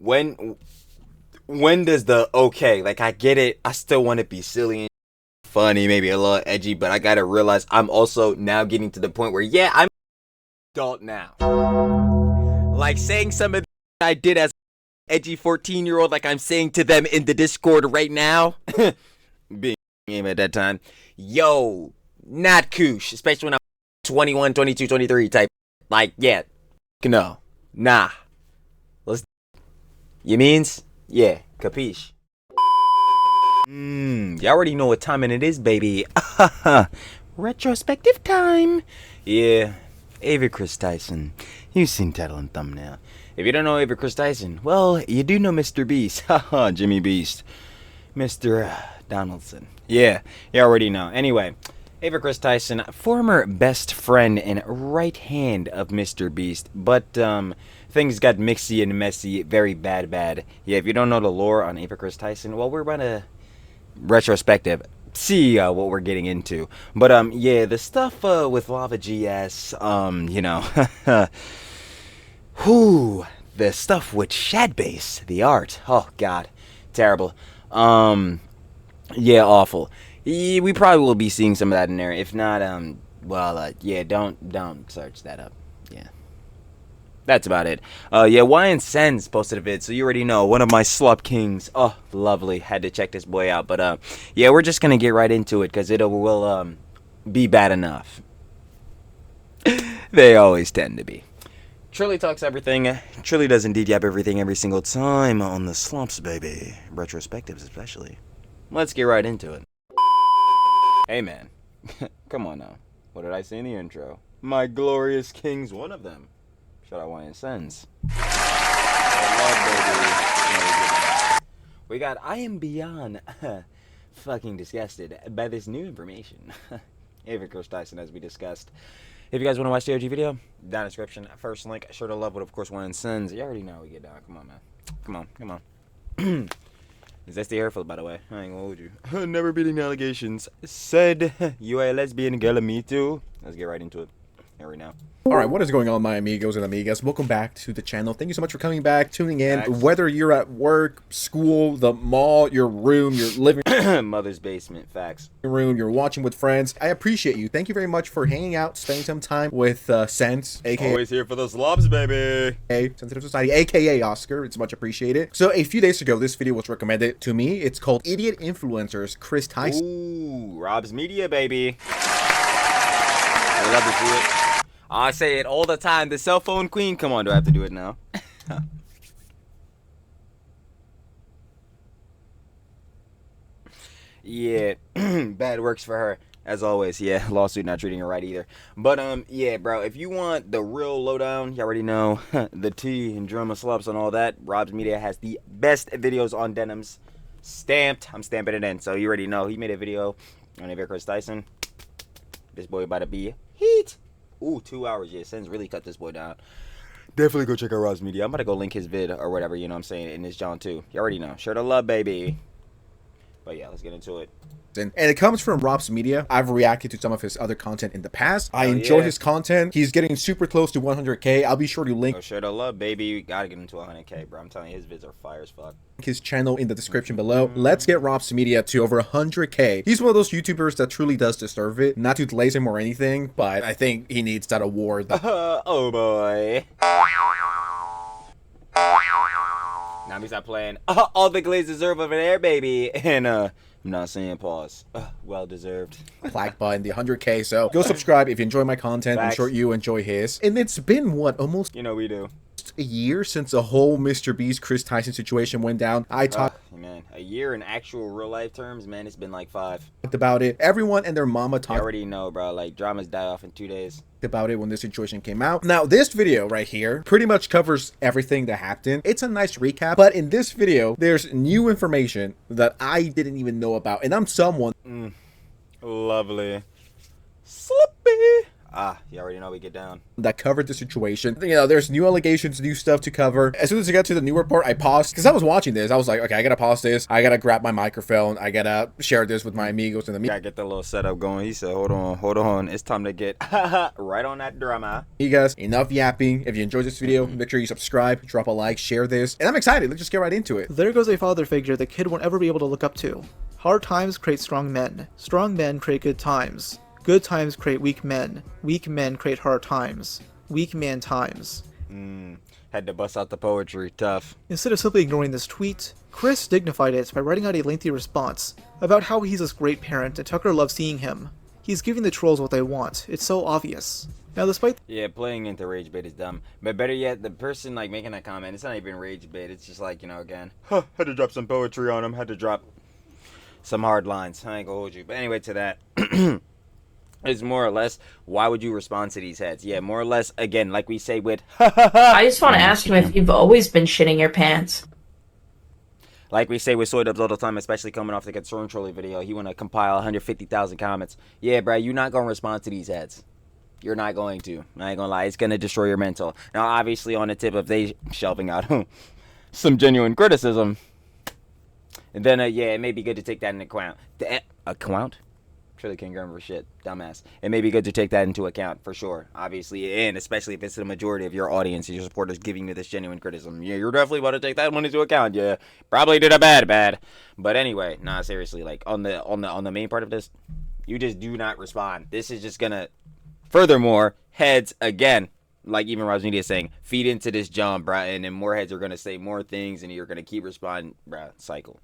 when does the okay? Like, I get it. I still want to be silly and funny, maybe a little edgy, but I gotta realize I'm also now getting to the point where, yeah, I'm adult now. Like, saying some of the I did as edgy 14-year-old, like I'm saying to them in the Discord right now, being game at that time, yo, not koosh, especially when I'm 21, 22, 23 type. Like, yeah, no, nah. Let's. You means? Yeah, capiche. You already know what time it is, baby. Retrospective time. Yeah, Kris Tyson. You've seen title and thumbnail. If you don't know Kris Tyson, well, you do know Mr.Beast. Haha, Jimmy Beast. Mr. Donaldson. Yeah, you already know. Anyway, Kris Tyson, former best friend and right hand of Mr.Beast, but things got mixy and messy, very bad. Yeah, if you don't know the lore on Kris Tyson, well, we're about to retrospective. See what we're getting into. But yeah, the stuff with Lava GS, you know, whoo, the stuff with Shadbase, the art. Oh God, terrible. Yeah, awful. We probably will be seeing some of that in there. If not, well, yeah, don't search that up. Yeah. That's about it. Yeah, YN Sens posted a vid, so you already know. One of my slop kings. Oh, lovely. Had to check this boy out. But, yeah, we're just going to get right into it, because it will be bad enough. They always tend to be. Trilly talks everything. Trilly does indeed yap everything every single time on the slops, baby. Retrospectives, especially. Let's get right into it. Hey, man. Come on now. What did I say in the intro? My glorious kings, one of them. Shout out YN Sens. We got I am beyond fucking disgusted by this new information. Kris Tyson, as we discussed. If you guys want to watch the OG video, down in the description. First link, sure to love it, of course, YN Sens. You already know how we get down. Come on, man. Come on. Is that the airfield, by the way? I ain't gonna hold you. Never beating allegations. Said you a lesbian girl, me too. Let's get right into it. Here we now. Alright, what is going on, my amigos and amigas? Welcome back to the channel. Thank you so much for coming back, tuning in. Thanks. Whether you're at work, school, the mall, your room, your living Mother's basement. Facts. room, you're watching with friends, I appreciate you. Thank you very much for hanging out, spending some time with Sense, aka Always here for the slobs, baby. Sensitive Society, aka Oscar. It's much appreciated. So a few days ago, this video was recommended to me. It's called Idiot Influencers, Kris Tyson. Ooh, Rob's Media, baby. I love to see it. I say it all the time. The cell phone queen. Come on, do I have to do it now? Yeah, bad works for her. As always, yeah, lawsuit not treating her right either. But, yeah, bro, if you want the real lowdown, you already know, the tea and drama slops and all that, Rob's Media has the best videos on denims. Stamped. I'm stamping it in, so you already know. He made a video on Kris Tyson. This boy about to be heat. Ooh, 2 hours. Yeah, Sens really cut this boy down. Definitely go check out Rob's Media. I'm about to go link his vid or whatever, you know what I'm saying, in this John too. You already know. Share the love, baby. But yeah, let's get into it. And it comes from Rob's Media. I've reacted to some of his other content in the past. I enjoy his content. He's getting super close to 100K. I'll be sure to link share the love, baby. You gotta get him to 100K, bro. I'm telling you, his vids are fire as fuck. His channel in the description below. Let's get Rob's Media to over 100K. He's one of those YouTubers that truly does deserve it. Not to glaze him or anything, but I think he needs that award. Oh boy. Now we stop playing. All the glaze deserve over there, baby. And I'm not saying pause. Well deserved. Plaque button, the 100K. So go subscribe if you enjoy my content. Facts. I'm sure you enjoy his. And it's been what, almost You know we do. a year since the whole Mr.Beast Kris Tyson situation went down. I talked Man, a year in actual real life terms, man, it's been like 5. about it. Everyone and their mama I talked already know, bro. Like, dramas die off in 2 days. about it when this situation came out. Now, this video right here pretty much covers everything that happened. It's a nice recap, but in this video, there's new information that I didn't even know about, and I'm someone Lovely. Slippy. You already know we get down. That covered the situation. You know, there's new allegations, new stuff to cover. As soon as I got to the new report, I paused because I was watching this. I was like, okay, I gotta pause this. I gotta grab my microphone. I gotta share this with my amigos and the Gotta get the little setup going. He said, hold on. It's time to get right on that drama. Hey guys, enough yapping. If you enjoyed this video, make sure you subscribe, drop a like, share this. And I'm excited. Let's just get right into it. There goes a father figure the kid won't ever be able to look up to. Hard times create strong men. Strong men create good times. Good times create weak men. Weak men create hard times. Weak man times. Had to bust out the poetry. Tough. Instead of simply ignoring this tweet, Kris dignified it by writing out a lengthy response about how he's this great parent and Tucker loves seeing him. He's giving the trolls what they want. It's so obvious. Now, despite Yeah, playing into rage bait is dumb. But better yet, the person like making that comment, it's not even rage bait. It's just like, you know, again, had to drop some poetry on him. Had to drop some hard lines. I ain't gonna hold you. But anyway, to that. Is more or less, why would you respond to these heads? Yeah, more or less, again, like we say with I just want to ask him if you've always been shitting your pants. like we say with Soy Dubs all the time, especially coming off the concern trolley video, he want to compile 150,000 comments. Yeah, bro, you're not going to respond to these heads. You're not going to. I ain't going to lie. It's going to destroy your mental. Now, obviously, on the tip of they shelving out some genuine criticism, and then, yeah, it may be good to take that into account. Account? Really can't remember shit, dumbass. It may be good to take that into account for sure, obviously, and especially if it's the majority of your audience and your supporters giving you this genuine criticism. Yeah, you're definitely about to take that one into account. Yeah, probably did a bad. But anyway, nah, seriously, like on the main part of this, you just do not respond. This is just gonna, furthermore, heads again, like even Roz Media is saying, feed into this jump, bruh, and then more heads are gonna say more things, and you're gonna keep responding, bruh. Cycle.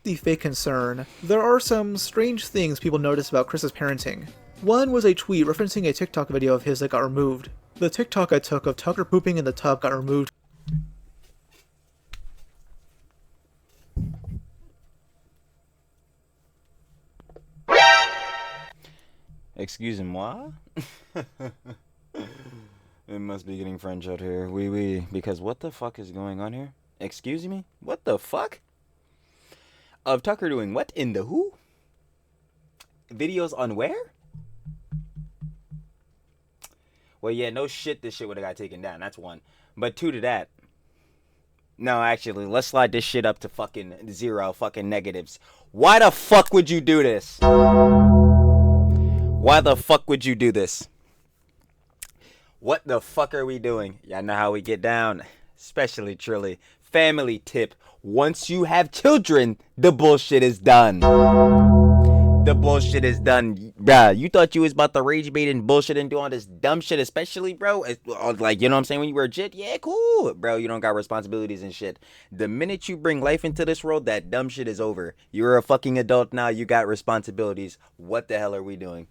the fake concern, there are some strange things people notice about Kris's parenting. One was a tweet referencing a TikTok video of his that got removed. The TikTok I took of Tucker pooping in the tub got removed. Excusez-moi? It must be getting French out here. Oui, because what the fuck is going on here? Excuse me? What the fuck? Of Tucker doing what in the who? Videos on where? Well, yeah, no shit, this shit would have got taken down. That's one. But two to that. No, actually, let's slide this shit up to fucking 0 fucking negatives. Why the fuck would you do this? Why the fuck would you do this? What the fuck are we doing? Y'all know how we get down. Especially Trilly. Family tip. Once you have children, the bullshit is done. The bullshit is done. Bruh, you thought you was about to rage bait and bullshit and do all this dumb shit, especially, bro. Like, you know what I'm saying? When you were a jit, yeah, cool. Bro, you don't got responsibilities and shit. The minute you bring life into this world, that dumb shit is over. You're a fucking adult now. You got responsibilities. What the hell are we doing?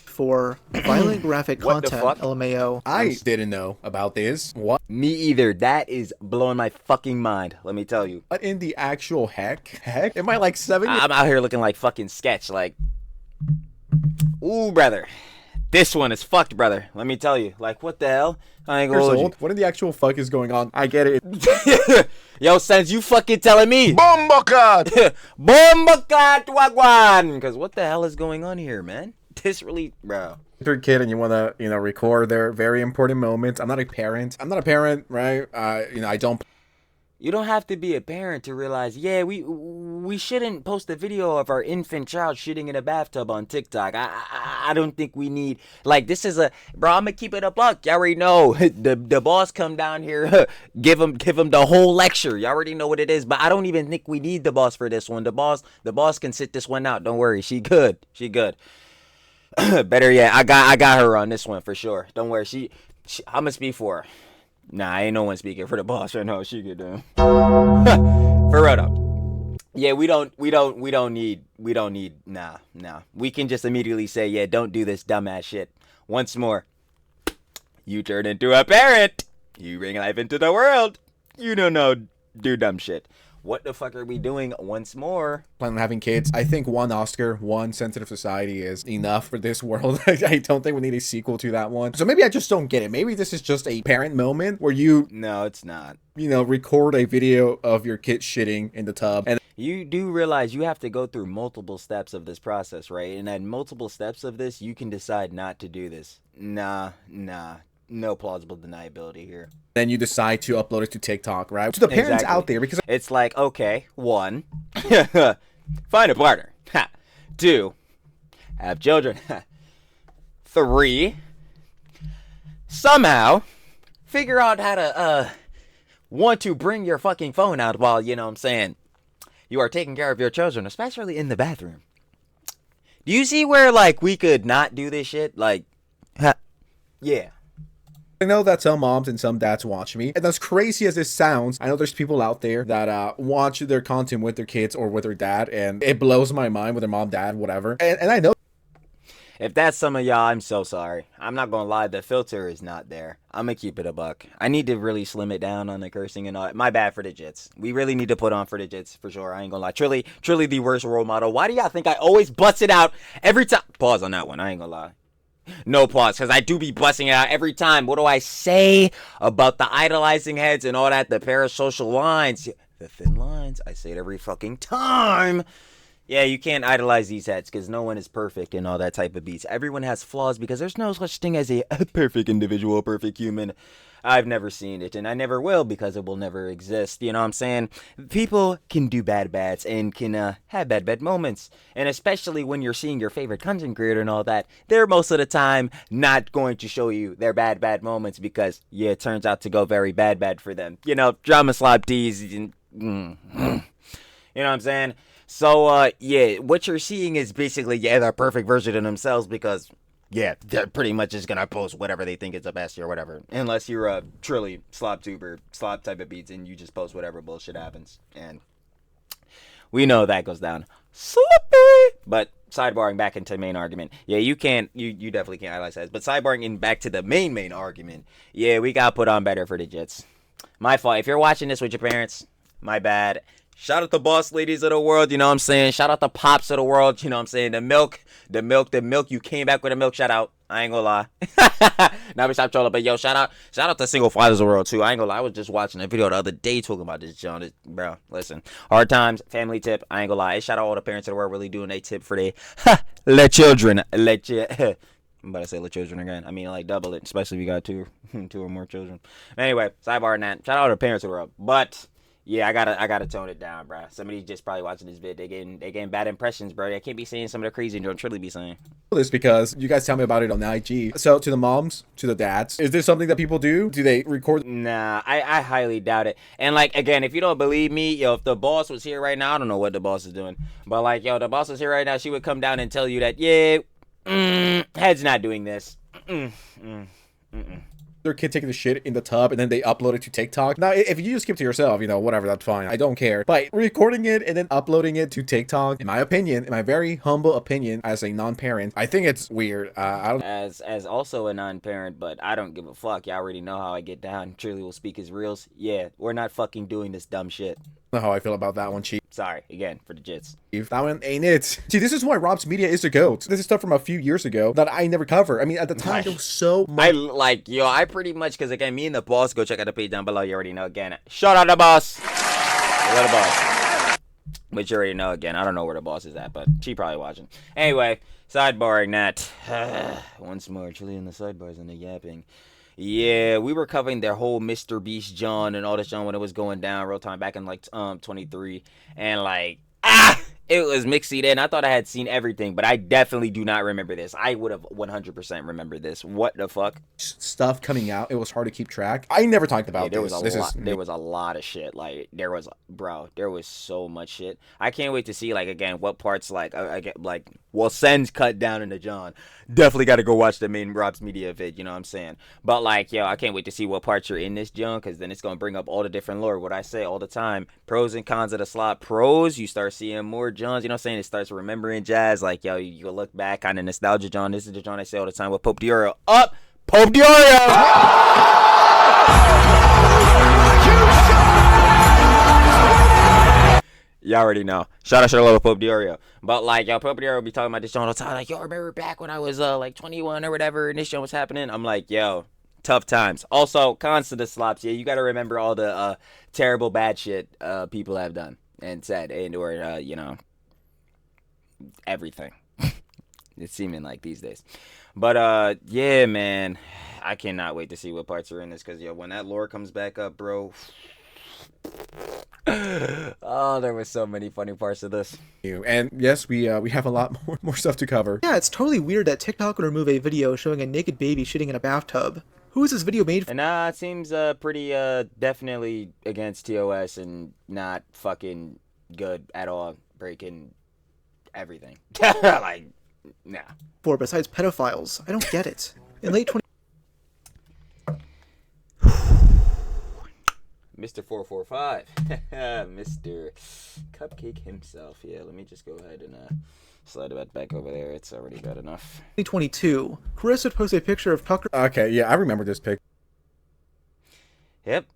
For violent graphic What the content, fuck? LMAO. I didn't know about this. What? Me either. That is blowing my fucking mind. Let me tell you. What in the actual heck? Am I like 7 years I'm out here looking like fucking sketch. Like, ooh, brother. This one is fucked, brother. Let me tell you. Like, what the hell? I ain't gonna hold old? What in the actual fuck is going on? I get it. you. Yo, Sense, you fucking telling me. Bombakat! Bombakat wagwan. Because what the hell is going on here, man? This really, bro. You're a kid and you want to, record their very important moments. I'm not a parent, right? I don't. You don't have to be a parent to realize, yeah, we shouldn't post a video of our infant child shitting in a bathtub on TikTok. I don't think we need, like, this is a, bro, I'm gonna keep it a buck. Y'all already know. The boss come down here, give him the whole lecture. Y'all already know what it is, but I don't even think we need the boss for this one. The boss can sit this one out. Don't worry. She good. Better yet, I got her on this one for sure. Don't worry. She I'm gonna speak for her. Nah, ain't no one speaking for the boss right now. She good damn. For real though. Yeah, we don't need nah. We can just immediately say, yeah, don't do this dumbass shit. Once more. You turn into a parent. You bring life into the world. You don't know, do dumb shit. what the fuck are we doing once more? Plan on having kids. I think one Oscar, one Sensitive Society is enough for this world. I don't think we need a sequel to that one. So maybe I just don't get it. Maybe this is just a parent moment where you, No, it's not. record a video of your kid shitting in the tub. And You do realize you have to go through multiple steps of this process, right? And at multiple steps of this, you can decide not to do this. Nah. No plausible deniability here. then you decide to upload it to TikTok, right? To the parents Exactly. out there, because It's like, okay, 1, find a partner. 2, have children. 3, somehow figure out how to want to bring your fucking phone out while, you know what I'm saying, you are taking care of your children, especially in the bathroom. Do you see where, like, we could not do this shit? Like, yeah. I know that some moms and some dads watch me, and as crazy as this sounds, I know there's people out there that watch their content with their kids or with their dad, and it blows my mind with their mom, dad, whatever. And I know. If that's some of y'all, I'm so sorry. I'm not gonna lie, the filter is not there. I'm gonna keep it a buck. I need to really slim it down on the cursing and all that. My bad for the jits. We really need to put on for the jits, for sure. I ain't gonna lie. Truly the worst role model. Why do y'all think I always bust it out every time? Pause on that one. I ain't gonna lie. No pause, because I do be busting it out every time. What do I say about the idolizing heads and all that? The parasocial lines. The thin lines. I say it every fucking time. Yeah, you can't idolize these heads because no one is perfect and all that type of beats. Everyone has flaws because there's no such thing as a perfect individual, a perfect human. I've never seen it and I never will because it will never exist. You know what I'm saying? People can do bads and can have bad moments. And especially when you're seeing your favorite content creator and all that, they're most of the time not going to show you their bad moments because, yeah, it turns out to go very bad for them. You know, drama slob teas. You know what I'm saying? So, yeah, what you're seeing is basically, yeah, the perfect version of themselves because, yeah, they're pretty much just gonna post whatever they think is the best or whatever. Unless you're a truly slob tuber, slob type of beats, and you just post whatever bullshit happens. And we know that goes down sloppy. But sidebarring back into the main argument. Yeah, you definitely can't idolize heads. But sidebarring in back to the main argument. Yeah, we gotta put on better for the jits. My fault. If you're watching this with your parents, my bad. Shout out the boss ladies of the world, you know what I'm saying? Shout out the pops of the world, you know what I'm saying? The milk, you came back with a milk, shout out. I ain't gonna lie. Now we stop trolling, but yo, shout out to single fathers of the world too. I ain't gonna lie, I was just watching a video the other day talking about this, John. Bro, listen. Hard times, family tip, I ain't gonna lie. Shout out all the parents of the world really doing a tip for their let children. I'm about to say let children again. I mean, like, double it, especially if you got two or more children. Anyway, sidebar on that. Shout out to the parents of the world. But yeah, I gotta tone it down, bro. Somebody just probably watching this vid. They getting bad impressions, bro. I can't be saying some of the crazy and don't truly be saying This because you guys tell me about it on IG. So to the moms, to the dads, is this something that people do? Do they record? Nah, I highly doubt it. And like, again, if you don't believe me, yo, if the boss was here right now, I don't know what the boss is doing, but like, yo, the boss was here right now, she would come down and tell you that, yeah, head's not doing this. Their kid taking the shit in the tub and then they upload it to TikTok. Now, if you just keep to yourself, whatever, that's fine. I don't care. But recording it and then uploading it to TikTok, in my opinion, in my very humble opinion, as a non-parent, I think it's weird. I don't. As also a non-parent, but I don't give a fuck. Y'all already know how I get down. Truly will speak his reels. Yeah, we're not fucking doing this dumb shit. Know how I feel about that one, Chief. Sorry, again, for the jits. That one ain't it. See, this is why Rob's Media is the GOAT. This is stuff from a few years ago that I never cover. I mean, at the time, there was so much. I pretty much, because again, me and the boss, go check out the page down below. You already know, again. Shout out the boss. Hello, the boss. But you already know, again, I don't know where the boss is at, but she probably watching. Anyway, sidebarring that. Once more, truly in the sidebars and the yapping. Yeah, we were covering their whole Mr.Beast John and all this John when it was going down real time back in like 23, and like it was mixy then. I thought I had seen everything, but I definitely do not remember this. I would have 100% remembered this. What the fuck? Stuff coming out. It was hard to keep track. I never talked about there this. There was a lot of shit. Like there was so much shit. I can't wait to see like again what parts like I get like Sens cut down into John. Definitely got to go watch the main Rob's Media vid. You know what I'm saying? But like yo, I can't wait to see what parts are in this John because then it's gonna bring up all the different lore. What I say all the time: pros and cons of the slot. Pros, you start seeing more Johns. You know what I'm saying? It starts remembering jazz. Like yo, you look back on the nostalgia John. This is the John I say all the time with Pope Diorio. Up, Pope Diorio. You already know. Shout out to Charlotte Pope Diorio. But like, yo, Pope Diorio be talking about this show all the time. Like, yo, remember back when I was like 21 or whatever, and this show was happening? I'm like, yo, tough times. Also, constant slops. Yeah, you got to remember all the terrible bad shit people have done and said, and or everything. It's seeming like these days. But yeah, man, I cannot wait to see what parts are in this, because yo, when that lore comes back up, bro. Oh, there was so many funny parts of this. And yes, we have a lot more stuff to cover. Yeah, it's totally weird that TikTok would remove a video showing a naked baby shitting in a bathtub. Who is this video made for? And it seems pretty definitely against TOS and not fucking good at all, breaking everything. Like, nah. For besides pedophiles? I don't get it. In late 20... Mr. 445. Mr. Cupcake himself. Yeah, let me just go ahead and slide it back over there. It's already bad enough. 2022, Kris would post a picture of Tucker. Okay, yeah, I remember this pic. Yep.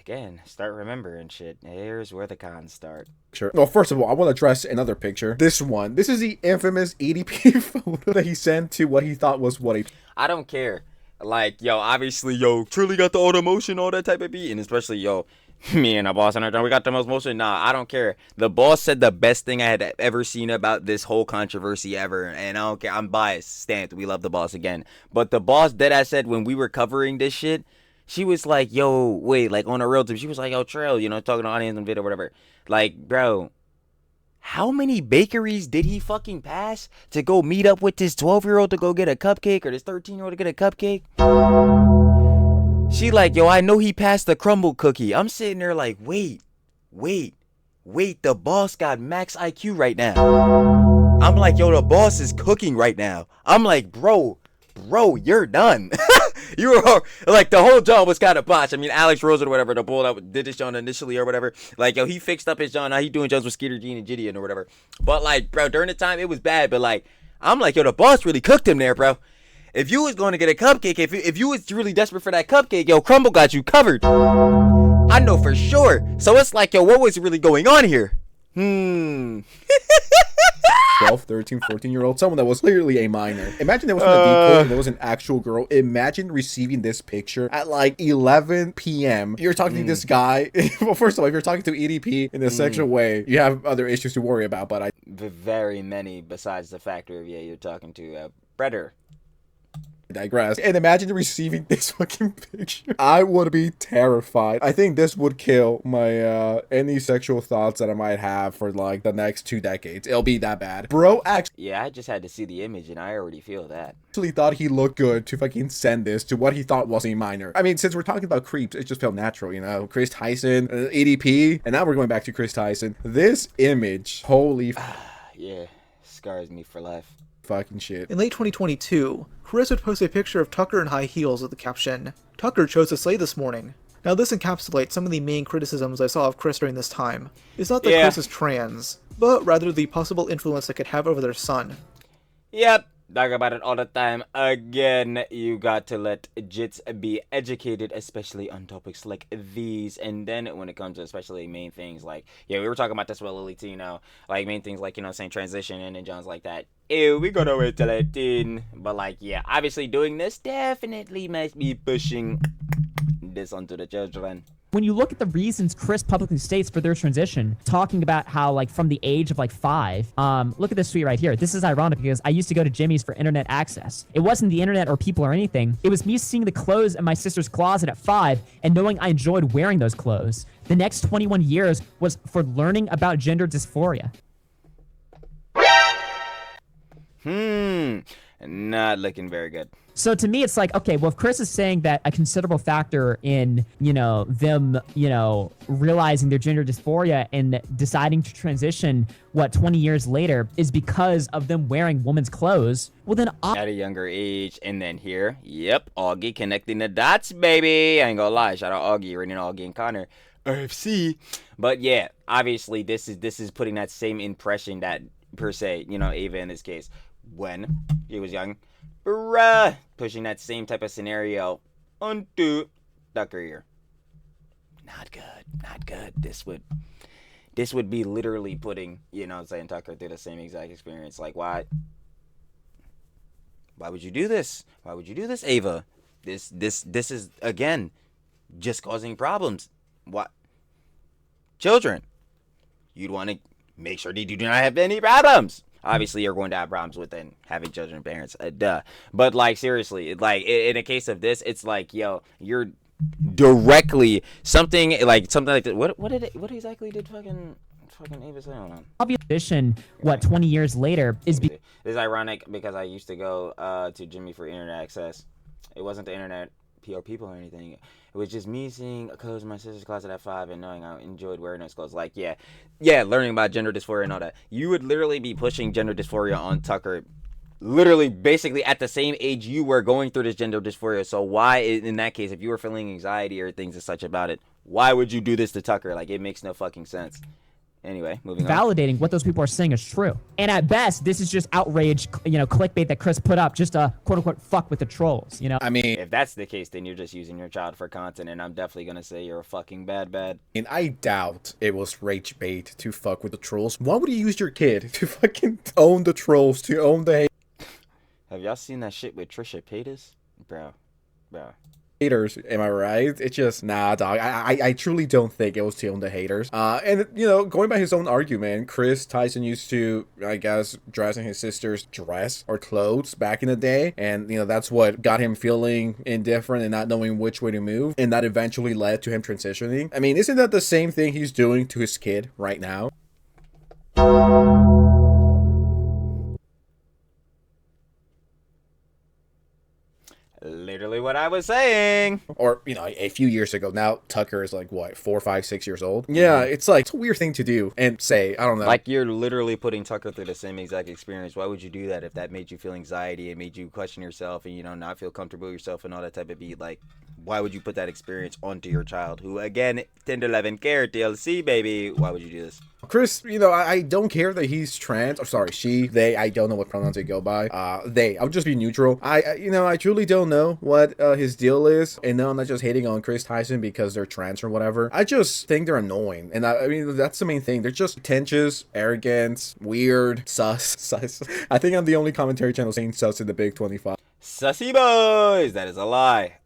Again, start remembering shit. Here's where the cons start. Sure. Well, first of all, I want to address another picture. This one. This is the infamous EDP photo that he sent to what he thought was what he... I don't care. Like, yo, obviously, yo, truly got the auto motion, all that type of beat. And especially, yo, me and the boss and our we got the most motion. Nah, I don't care. The boss said the best thing I had ever seen about this whole controversy ever. And I don't care. I'm biased. Stamped. We love the boss again. But the boss that I said when we were covering this shit, she was like, yo, wait, like on a real tip, she was like, yo, Trill, you know, talking to audience and video, whatever. Like, bro, how many bakeries did he fucking pass to go meet up with this 12-year-old to go get a cupcake, or this 13-year-old to get a cupcake? She like, yo, I know he passed the crumble cookie. I'm sitting there like, wait, the boss got max IQ right now. I'm like, yo, the boss is cooking right now. I'm like, bro, you're done. You were like, the whole job was kind of botched. I mean, Alex Rose or whatever, the bull that did this John initially or whatever, like, yo, he fixed up his John. Now he doing Johns with Skeeter Jean and Gideon or whatever. But like, bro, during the time it was bad. But like, I'm like, yo, the boss really cooked him there, bro. If you was going to get a cupcake, if you was really desperate for that cupcake, yo, Crumble got you covered. I know for sure. So it's like, yo, what was really going on here? 12, 13, 14-year-old, someone that was clearly a minor. Imagine there wasn't a decoy and there was an actual girl. Imagine receiving this picture at like 11 p.m. You're talking to this guy. Well, first of all, if you're talking to EDP in a sexual way, you have other issues to worry about, but very many besides the factor of, yeah, you're talking to a predator. digress. And imagine receiving this fucking picture. I would be terrified. I think this would kill my any sexual thoughts that I might have for like the next 2 decades. It'll be that bad. Bro Yeah, I just had to see the image and I already feel that. actually thought he looked good to fucking send this to what he thought was a minor. I mean, since we're talking about creeps, it just felt natural, you know? Kris Tyson, ADP, and now we're going back to Kris Tyson. This image, holy yeah, scars me for life. fucking shit. In late 2022, Kris would post a picture of Tucker in high heels with the caption, "Tucker chose to slay this morning." Now this encapsulates some of the main criticisms I saw of Kris during this time. It's not that Kris is trans, but rather the possible influence it could have over their son. Yep, talk about it all the time. Again, you got to let jits be educated, especially on topics like these. And then when it comes to especially main things like, yeah, we were talking about this with Lily T, you know, like main things like, you know, saying transition and then John's like that. Ew, we gotta wait till 18. But like, yeah, obviously doing this definitely must be pushing this onto the children. When you look at the reasons Kris publicly states for their transition, talking about how, like, from the age of, like, 5, look at this tweet right here. This is ironic because I used to go to Jimmy's for internet access. It wasn't the internet or people or anything. It was me seeing the clothes in my sister's closet at 5 and knowing I enjoyed wearing those clothes. The next 21 years was for learning about gender dysphoria. Not looking very good. So to me, it's like, okay, well, if Kris is saying that a considerable factor in, you know, them, you know, realizing their gender dysphoria and deciding to transition, 20 years later, is because of them wearing women's clothes, well, then... At a younger age, and then here, yep, Augie connecting the dots, baby. I ain't gonna lie, shout out Augie, rating Augie and Connor. RFC. But yeah, obviously, this is putting that same impression that, per se, you know, Ava in this case, when he was young, bruh, pushing that same type of scenario onto Tucker here. Not good. This this would be literally putting, Tucker through the same exact experience. Like, why would you do this? Why would you do this, Ava? This is, again, just causing problems. What? Children, you'd want to make sure they do not have any problems. Obviously, you're going to have problems with having children and parents. Duh. But, like, seriously, like, in a case of this, it's like, yo, you're directly something like that. What exactly did fucking Ava say? Hold on. Obvious addition, 20 years later is This is ironic because I used to go to Jimmy for internet access. It wasn't the internet or people or anything. It was just me seeing clothes in my sister's closet at 5 and knowing I enjoyed wearing those clothes. Like, yeah, learning about gender dysphoria and all that. You would literally be pushing gender dysphoria on Tucker, literally, basically at the same age you were going through this gender dysphoria. So why, in that case, if you were feeling anxiety or things and such about it, why would you do this to Tucker? Like, it makes no fucking sense. Anyway, moving on. Validating what those people are saying is true. And at best, this is just outrage, clickbait that Kris put up just to quote-unquote fuck with the trolls, I mean, if that's the case, then you're just using your child for content, and I'm definitely going to say you're a fucking bad. And I doubt it was rage bait to fuck with the trolls. Why would you use your kid to fucking own the trolls, to own the Have y'all seen that shit with Trisha Paytas? Bro. haters? Am I right? It's just, nah, dog. I truly don't think it was to own the haters. And, going by his own argument, Tyson used to, I guess, dress in his sister's dress or clothes back in the day. And, that's what got him feeling indifferent and not knowing which way to move. And that eventually led to him transitioning. I mean, isn't that the same thing he's doing to his kid right now? Literally what I was saying. Or, a few years ago. Now, Tucker is like, what, 4, 5, 6 years old? Yeah, it's a weird thing to do and say. I don't know. Like, you're literally putting Tucker through the same exact experience. Why would you do that if that made you feel anxiety and made you question yourself and, not feel comfortable with yourself and all that type of beat? Like, why would you put that experience onto your child who, again, 10 to 11 care TLC, baby? Why would you do this? Kris, I don't care that he's trans. Or sorry, she, they. I don't know what pronouns they go by. They. I'll just be neutral. I truly don't know what his deal is. And no, I'm not just hating on Kris Tyson because they're trans or whatever. I just think they're annoying. And I mean, that's the main thing. They're just pretentious, arrogant, weird, sus. I think I'm the only commentary channel saying sus in the Big 25. Sussy boys. That is a lie.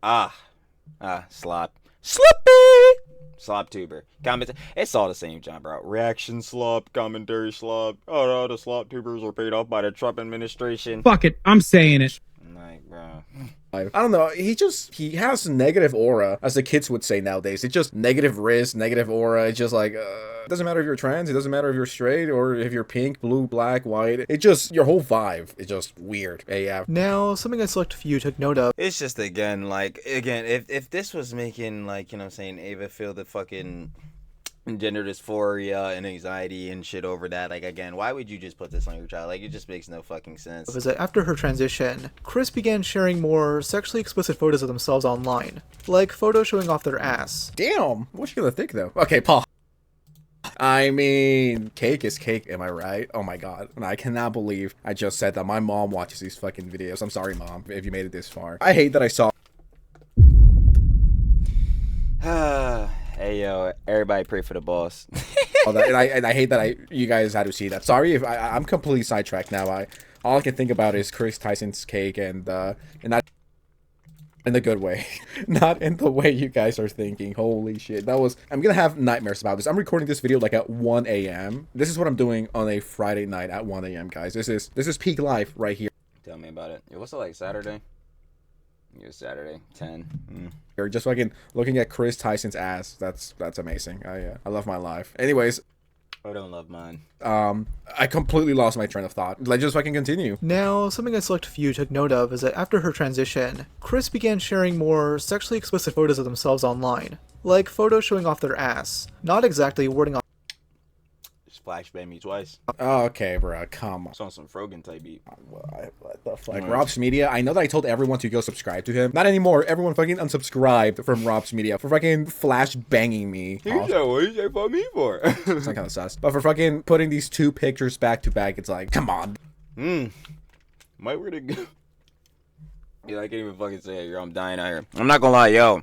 Slop. Slippy. Slop tuber. Comment. It's all the same, John, bro. Reaction slop, commentary slop. Oh no, the slop tubers are paid off by the Trump administration. Fuck it, I'm saying it. Like, bro. I don't know. He has negative aura, as the kids would say nowadays. It's just negative risk, negative aura. It's just like, it doesn't matter if you're trans. It doesn't matter if you're straight or if you're pink, blue, black, white. It just, your whole vibe is just weird. AF. Now, something I select few took note of. It's just, if this was making, Ava feel the fucking gender dysphoria and anxiety and shit over that, again, why would you just put this on your child? It just makes no fucking sense. Was that after her transition, Kris began sharing more sexually explicit photos of themselves online, like photos showing off their ass. Damn, what's she gonna think though? Okay, Paul. I mean, cake is cake, am I right? Oh my god, I cannot believe I just said that. My mom watches these fucking videos. I'm sorry, Mom, if you made it this far. I hate that I saw. Hey yo, everybody pray for the boss. And I hate that you guys had to see that. Sorry if I'm completely sidetracked now. All I can think about is Kris Tyson's cake and not in the good way, not in the way you guys are thinking. Holy shit, I'm gonna have nightmares about this. I'm recording this video at 1 a.m. This is what I'm doing on a Friday night at 1 a.m. guys. This is peak life right here. Tell me about it. What's it Saturday? It was Saturday, 10. Or just fucking looking at Kris Tyson's ass. That's amazing. I love my life. Anyways, I don't love mine. I completely lost my train of thought. Let's just fucking continue. Now, something I select few took note of is that after her transition, Kris began sharing more sexually explicit photos of themselves online, like photos showing off their ass, not exactly wording on. Splash bang me twice. Okay, bro, come on. It's on some Frogan type beat. What the fuck? Rob's Media, I know that I told everyone to go subscribe to him. Not anymore. Everyone fucking unsubscribed from Rob's Media for fucking flash banging me. What did you fuck me for? It's kind of sus. But for fucking putting these two pictures back to back, it's like, come on. Might we're to go. Yeah, I can't even fucking say it, yo. I'm dying out here. I'm not gonna lie, yo.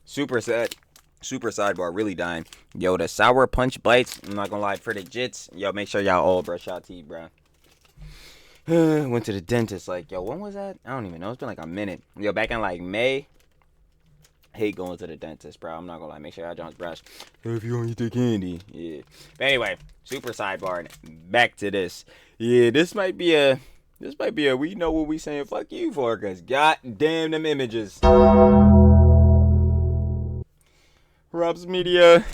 Super sad. Super sidebar, really dying. Yo, the sour punch bites, I'm not gonna lie, for the jits, yo, make sure y'all all brush y'all teeth, bro. Went to the dentist, like, yo, when was that? I don't even know. It's been like a minute. Yo, back in like May. Hate going to the dentist, bro. I'm not gonna lie. Make sure y'all don't brush. If you don't eat the candy. Yeah. But anyway, super sidebar. Back to this. Yeah, this might be a, we know what we saying fuck you for, cause goddamn them images. Rob's Media.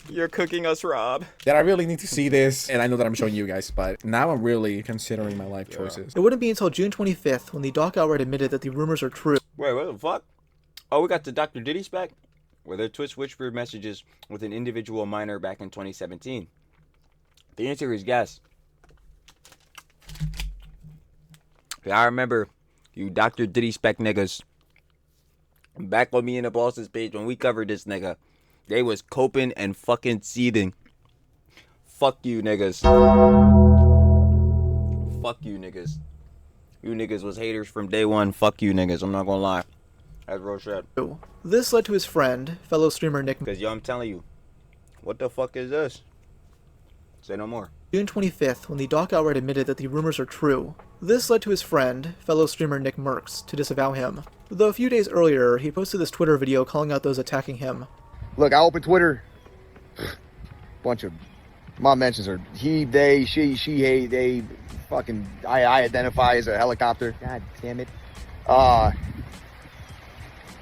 You're cooking us, Rob. That I really need to see this, and I know that I'm showing you guys, but now I'm really considering my life choices. It wouldn't be until June 25th when the doc outright admitted that the rumors are true. Wait, what the fuck? Oh, we got the Dr. Diddy's back? Where their Twitch whispered messages with an individual minor back in 2017. The answer is yes. I remember you Dr. Diddy spec niggas back on me in the Boston's page when we covered this nigga. They was coping and fucking seething. Fuck you niggas. Fuck you niggas. You niggas was haters from day one. Fuck you niggas. I'm not gonna lie. That's real shit. This led to his friend, fellow streamer Nick. Because yo, I'm telling you. What the fuck is this? Say no more. June 25th when the doc outright admitted that the rumors are true. This led to his friend, fellow streamer Nick Merckx, to disavow him. Though a few days earlier, he posted this Twitter video calling out those attacking him. Look, I open Twitter, bunch of my mentions are he, they, she, hey, they, fucking, I identify as a helicopter. God damn it.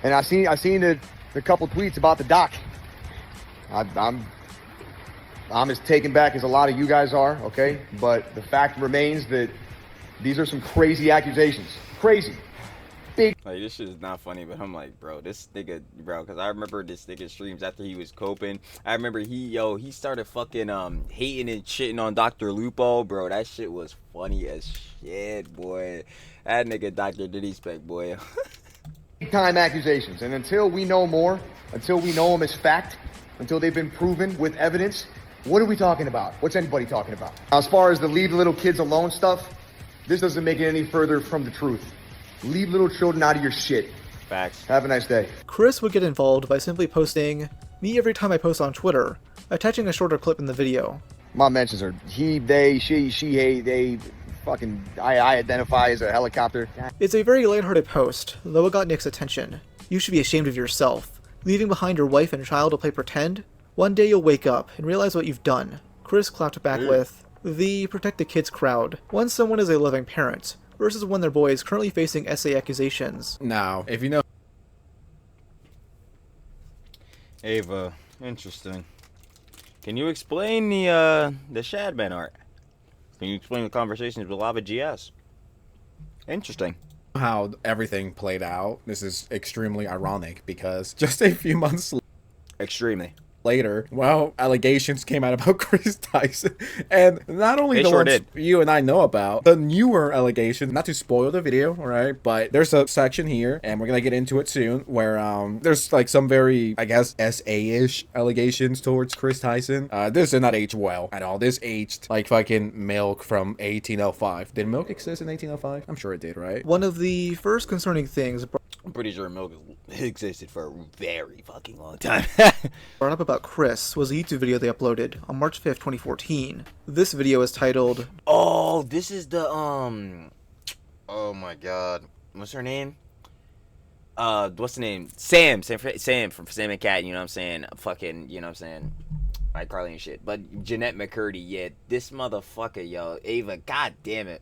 And I seen the couple tweets about the doc. I'm as taken back as a lot of you guys are, okay? But the fact remains that these are some crazy accusations. Crazy. Big. Like, this shit is not funny, but I'm like, bro, this nigga, bro, because I remember this nigga streams after he was coping. I remember he started fucking hating and shitting on Dr. Lupo, bro. That shit was funny as shit, boy. That nigga Dr. Diddy spec, boy. Time accusations. And until we know more, until we know them as fact, until they've been proven with evidence, what are we talking about? What's anybody talking about? As far as the leave the little kids alone stuff, this doesn't make it any further from the truth. Leave little children out of your shit. Facts. Have a nice day. Kris would get involved by simply posting, "Me every time I post on Twitter," attaching a shorter clip in the video. My mentions are he, they, she, hey, they, fucking, I identify as a helicopter. It's a very lighthearted post, though it got Nick's attention. You should be ashamed of yourself. Leaving behind your wife and child to play pretend? One day you'll wake up and realize what you've done. Kris clapped back with, "The protect the kids crowd. Once someone is a loving parent, versus when their boy is currently facing SA accusations." Now, if you know... Ava, interesting. Can you explain the Shadman art? Can you explain the conversations with Lava GS? Interesting. How everything played out, this is extremely ironic because just a few months Extremely. later, well, allegations came out about Kris Tyson, and not only They the sure ones did. you and I know about, the newer allegations, not to spoil the video, alright, but there's a section here, and we're gonna get into it soon, where there's like some very, I guess, SA-ish allegations towards Kris Tyson. This did not age well at all. This aged like fucking milk from 1805. Did milk exist in 1805? I'm sure it did, right? One of the first concerning things I'm pretty sure milk existed for a very fucking long time. brought up about Kris was a YouTube video they uploaded on March 5th, 2014. This video is titled, Oh, this is the oh my god, what's her name? What's the name? Sam from Sam and Cat. You know what I'm saying? Fucking, you know what I'm saying? Like Carly and shit. But Jeanette McCurdy, yeah, this motherfucker, yo, Ava, god damn it.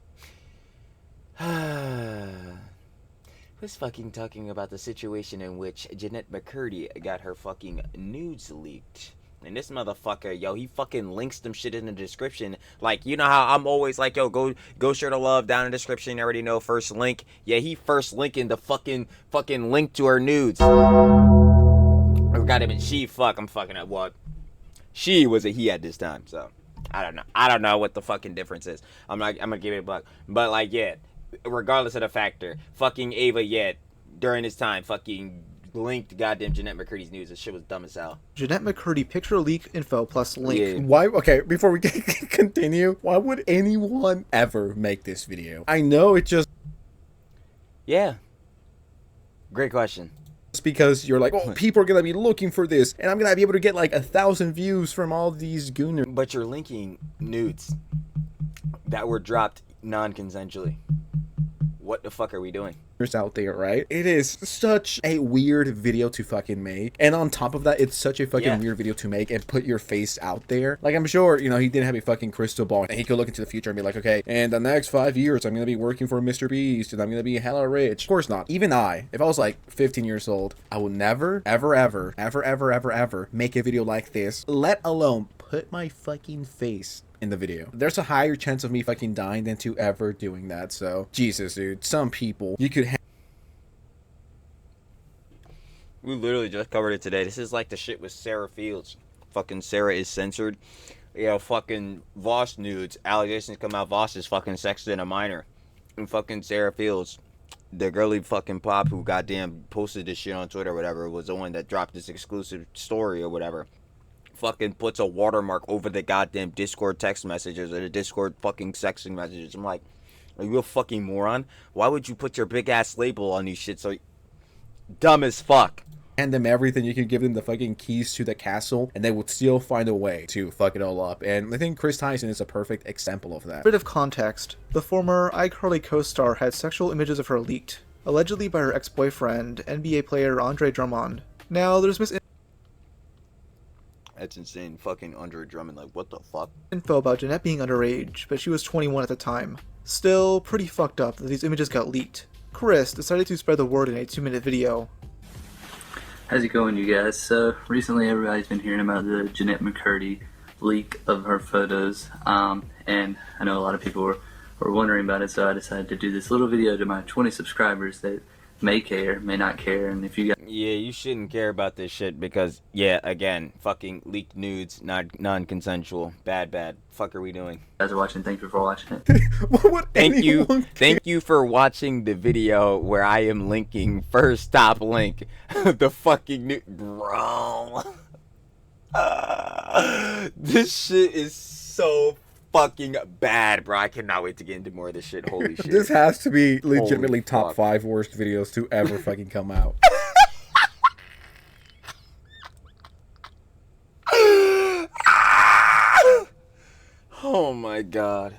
Was fucking talking about the situation in which Jeanette McCurdy got her fucking nudes leaked. And this motherfucker, yo, he fucking links them shit in the description. Like, you know how I'm always like, yo, go share the love down in the description. You already know, first link. Yeah, he first linking the fucking link to her nudes. Or got him in she, fuck, I'm fucking up what? She was a he at this time, so I don't know. I don't know what the fucking difference is. I'm gonna give it a buck. But like, yeah, regardless of the factor, fucking Ava, yeah, during this time, fucking linked goddamn Jeanette McCurdy's news. This shit was dumb as hell. Jeanette McCurdy picture leak info plus link. Yeah. Why? Okay, before we continue, why would anyone ever make this video? I know it just Yeah. Great question. It's because you're like, oh, people are gonna be looking for this, and I'm gonna be able to get like 1,000 views from all these gooners. But you're linking nudes that were dropped non-consensually. What the fuck are we doing? Out there, right? It is such a weird video to fucking make, and on top of that, it's such a fucking weird video to make and put your face out there. Like, I'm sure, you know, he didn't have a fucking crystal ball and he could look into the future and be like, okay, in the next 5 years I'm gonna be working for Mr.Beast and I'm gonna be hella rich. Of course not. Even if I was like 15 years old, I would never ever make a video like this, let alone put my fucking face in the video. There's a higher chance of me fucking dying than to ever doing that. So Jesus, dude, some people you could We literally just covered it today. This is like the shit with Sarah Fields. Fucking Sarah is censored. You know, fucking Voss nudes. Allegations come out Voss is fucking sexting a minor. And fucking Sarah Fields, the girly fucking pop who goddamn posted this shit on Twitter or whatever, was the one that dropped this exclusive story or whatever. Fucking puts a watermark over the goddamn Discord text messages or the Discord fucking sexting messages. I'm like, are you a fucking moron? Why would you put your big ass label on these shit? So dumb as fuck. hand them everything. You could give them the fucking keys to the castle, and they would still find a way to fuck it all up. And I think Kris Tyson is a perfect example of that. Bit of context. The former iCarly co-star had sexual images of her leaked, allegedly by her ex-boyfriend, NBA player Andre Drummond. Now, there's That's insane. Fucking Andre Drummond, like, what the fuck? info about Jeanette being underage, but she was 21 at the time. Still, pretty fucked up that these images got leaked. Kris decided to spread the word in a 2-minute video. How's it going, you guys? So, recently everybody's been hearing about the Jeanette McCurdy leak of her photos, and I know a lot of people were wondering about it, so I decided to do this little video to my 20 subscribers that may care, may not care, and if you guys... Yeah, you shouldn't care about this shit because, yeah, again, fucking leaked nudes, non-consensual, bad. Fuck are we doing? Guys are watching, thank you for watching it. Thank you for watching the video where I am linking first top link the fucking new bro. This shit is so fucking bad, bro. I cannot wait to get into more of this shit. Holy shit. This has to be legitimately Holy top fuck. 5 worst videos to ever fucking come out. Oh my god.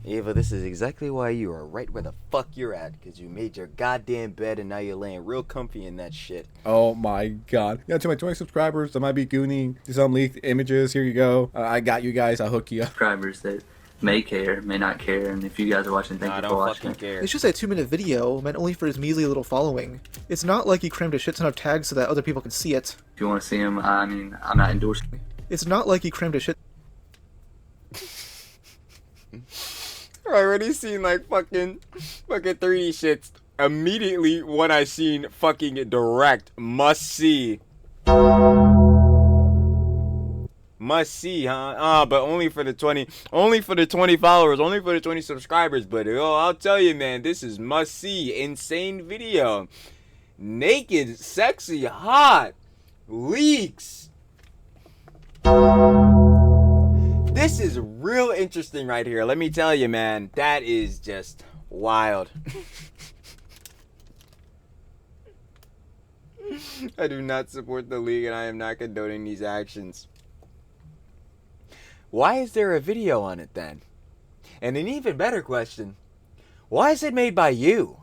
Ava, this is exactly why you are right where the fuck you're at. Because you made your goddamn bed and now you're laying real comfy in that shit. Oh my god. Yeah, to my 20 subscribers, I might be gooning some leaked images. Here you go. I got you guys. I'll hook you up. Subscribers that may care, may not care, and if you guys are watching, thank I you for don't watching fucking it. care. It's just a 2-minute video, meant only for his measly little following. It's not like he crammed a shit ton of tags so that other people can see it. If you want to see them, I mean, I'm not endorsing. It's not like he crammed a shit I already seen like fucking 3D shits. Immediately when I seen fucking direct must see, huh? But only for the 20 followers, only for the 20 subscribers. But I'll tell you, man, this is must see, insane video, naked, sexy, hot, leaks. This is real interesting right here. Let me tell you, man. That is just wild. I do not support the league and I am not condoning these actions. Why is there a video on it then? And an even better question, why is it made by you?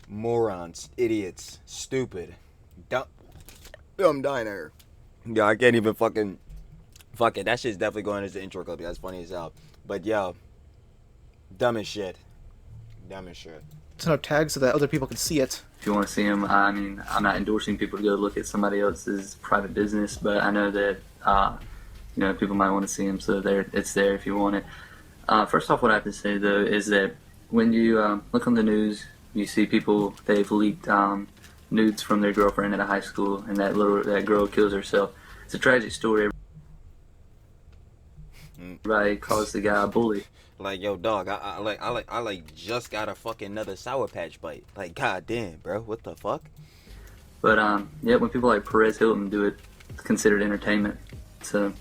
Morons, idiots, stupid. Dumb diner. Yo, I can't even fucking... Fuck it, that shit's definitely going as the intro clip. That's funny as hell. But yo, dumb as shit. Dumb as shit. ton of tags so that other people can see it. If you want to see them, I mean, I'm not endorsing people to go look at somebody else's private business, but I know that, you know, people might want to see them, so it's there if you want it. First off, what I have to say, though, is that when you look on the news, you see people, they've leaked nudes from their girlfriend at a high school, and that girl kills herself. It's a tragic story. Everybody calls the guy a bully. Like, yo, dog, I just got a fucking another Sour Patch bite. Like, goddamn, bro, what the fuck? But yeah, when people like Perez Hilton do it, it's considered entertainment. So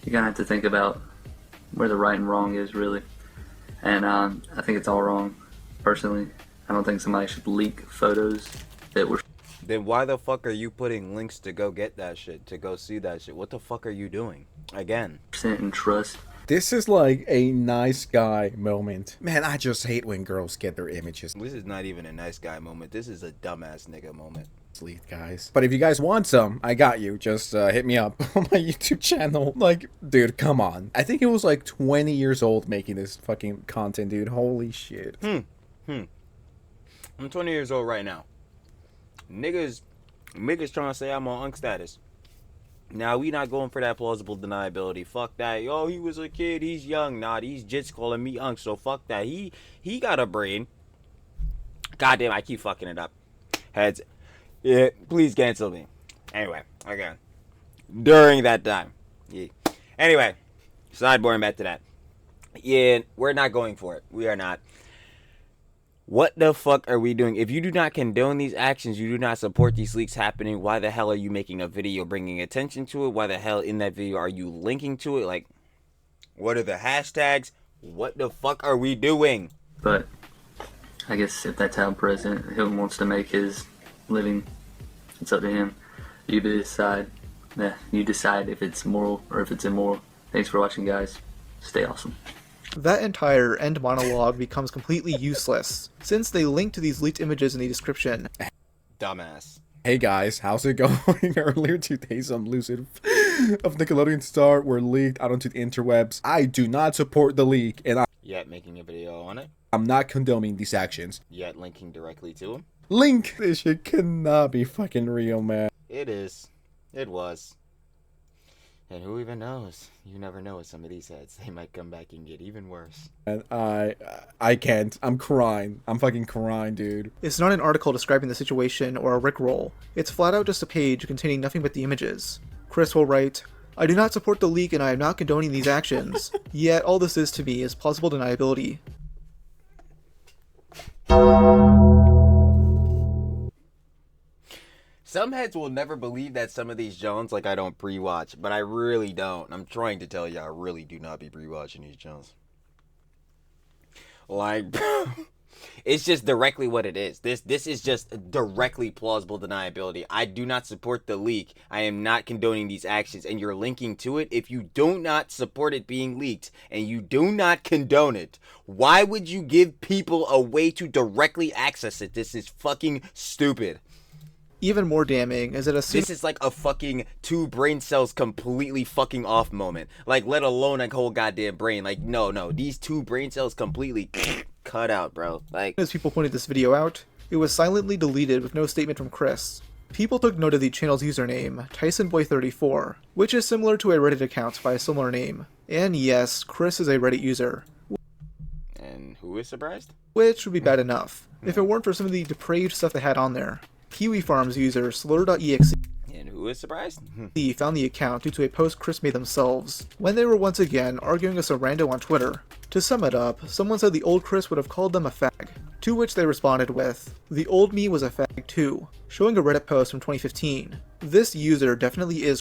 you kind of have to think about where the right and wrong is, really. And I think it's all wrong, personally. I don't think somebody should leak photos that were Then why the fuck are you putting links to go get that shit, to go see that shit? What the fuck are you doing? Again. sent in trust. This is like a nice guy moment. Man, I just hate when girls get their images This is not even a nice guy moment. This is a dumbass nigga moment. leaked, guys. But if you guys want some, I got you. Just hit me up on my YouTube channel. Like, dude, come on. I think it was like 20 years old making this fucking content, dude. Holy shit. I'm 20 years old right now. Niggas trying to say I'm on unk status. Now, we not going for that plausible deniability. Fuck that. Yo, he was a kid. He's young. Nah, these jits calling me unk, so fuck that. He got a brain. Goddamn, I keep fucking it up. Heads. Yeah, please cancel me. Anyway, okay. During that time. Yeah. Anyway, sideboarding back to that. Yeah, we're not going for it. We are not. What the fuck are we doing? If you do not condone these actions, you do not support these leaks happening, why the hell are you making a video bringing attention to it? Why the hell in that video are you linking to it? Like, what are the hashtags? What the fuck are we doing? But I guess if that town president who wants to make his living, it's up to him. You decide. Yeah, you decide if it's moral or if it's immoral. Thanks for watching, guys. Stay awesome. That entire end monologue becomes completely useless, since they link to these leaked images in the description. Dumbass. Hey guys, how's it going? Earlier today, some lucid of Nickelodeon star were leaked out onto the interwebs. I do not support the leak, and Yet making a video on it. I'm not condoning these actions. Yet linking directly to him. Link! This shit cannot be fucking real, man. It is. It was. And who even knows? You never know with some of these heads. They might come back and get even worse. And I can't. I'm crying. I'm fucking crying, dude. It's not an article describing the situation or a rickroll. It's flat out just a page containing nothing but the images. Kris will write, "I do not support the leak and I am not condoning these actions. Yet all this is to me is plausible deniability." Some heads will never believe that some of these Jones, like, I don't pre-watch, but I really don't. I'm trying to tell you, I really do not be pre-watching these Jones. Like, bro, it's just directly what it is. This is just directly plausible deniability. I do not support the leak. I am not condoning these actions, and you're linking to it. If you do not support it being leaked, and you do not condone it, why would you give people a way to directly access it? This is fucking stupid. Even more damning is that as soon This is like a fucking two brain cells completely fucking off moment. Like, let alone a whole goddamn brain. Like, no. These two brain cells completely cut out, bro. Like, as people pointed this video out, it was silently deleted with no statement from Kris. People took note of the channel's username, TysonBoy34, which is similar to a Reddit account by a similar name. And yes, Kris is a Reddit user. and who is surprised? Which would be bad enough, if it weren't for some of the depraved stuff they had on there. Kiwi Farms user Slur.exe And who is surprised? found the account due to a post Kris made themselves, when they were once again arguing with a rando on Twitter. To sum it up, someone said the old Kris would have called them a fag, to which they responded with, "The old me was a fag too," showing a Reddit post from 2015. This user definitely is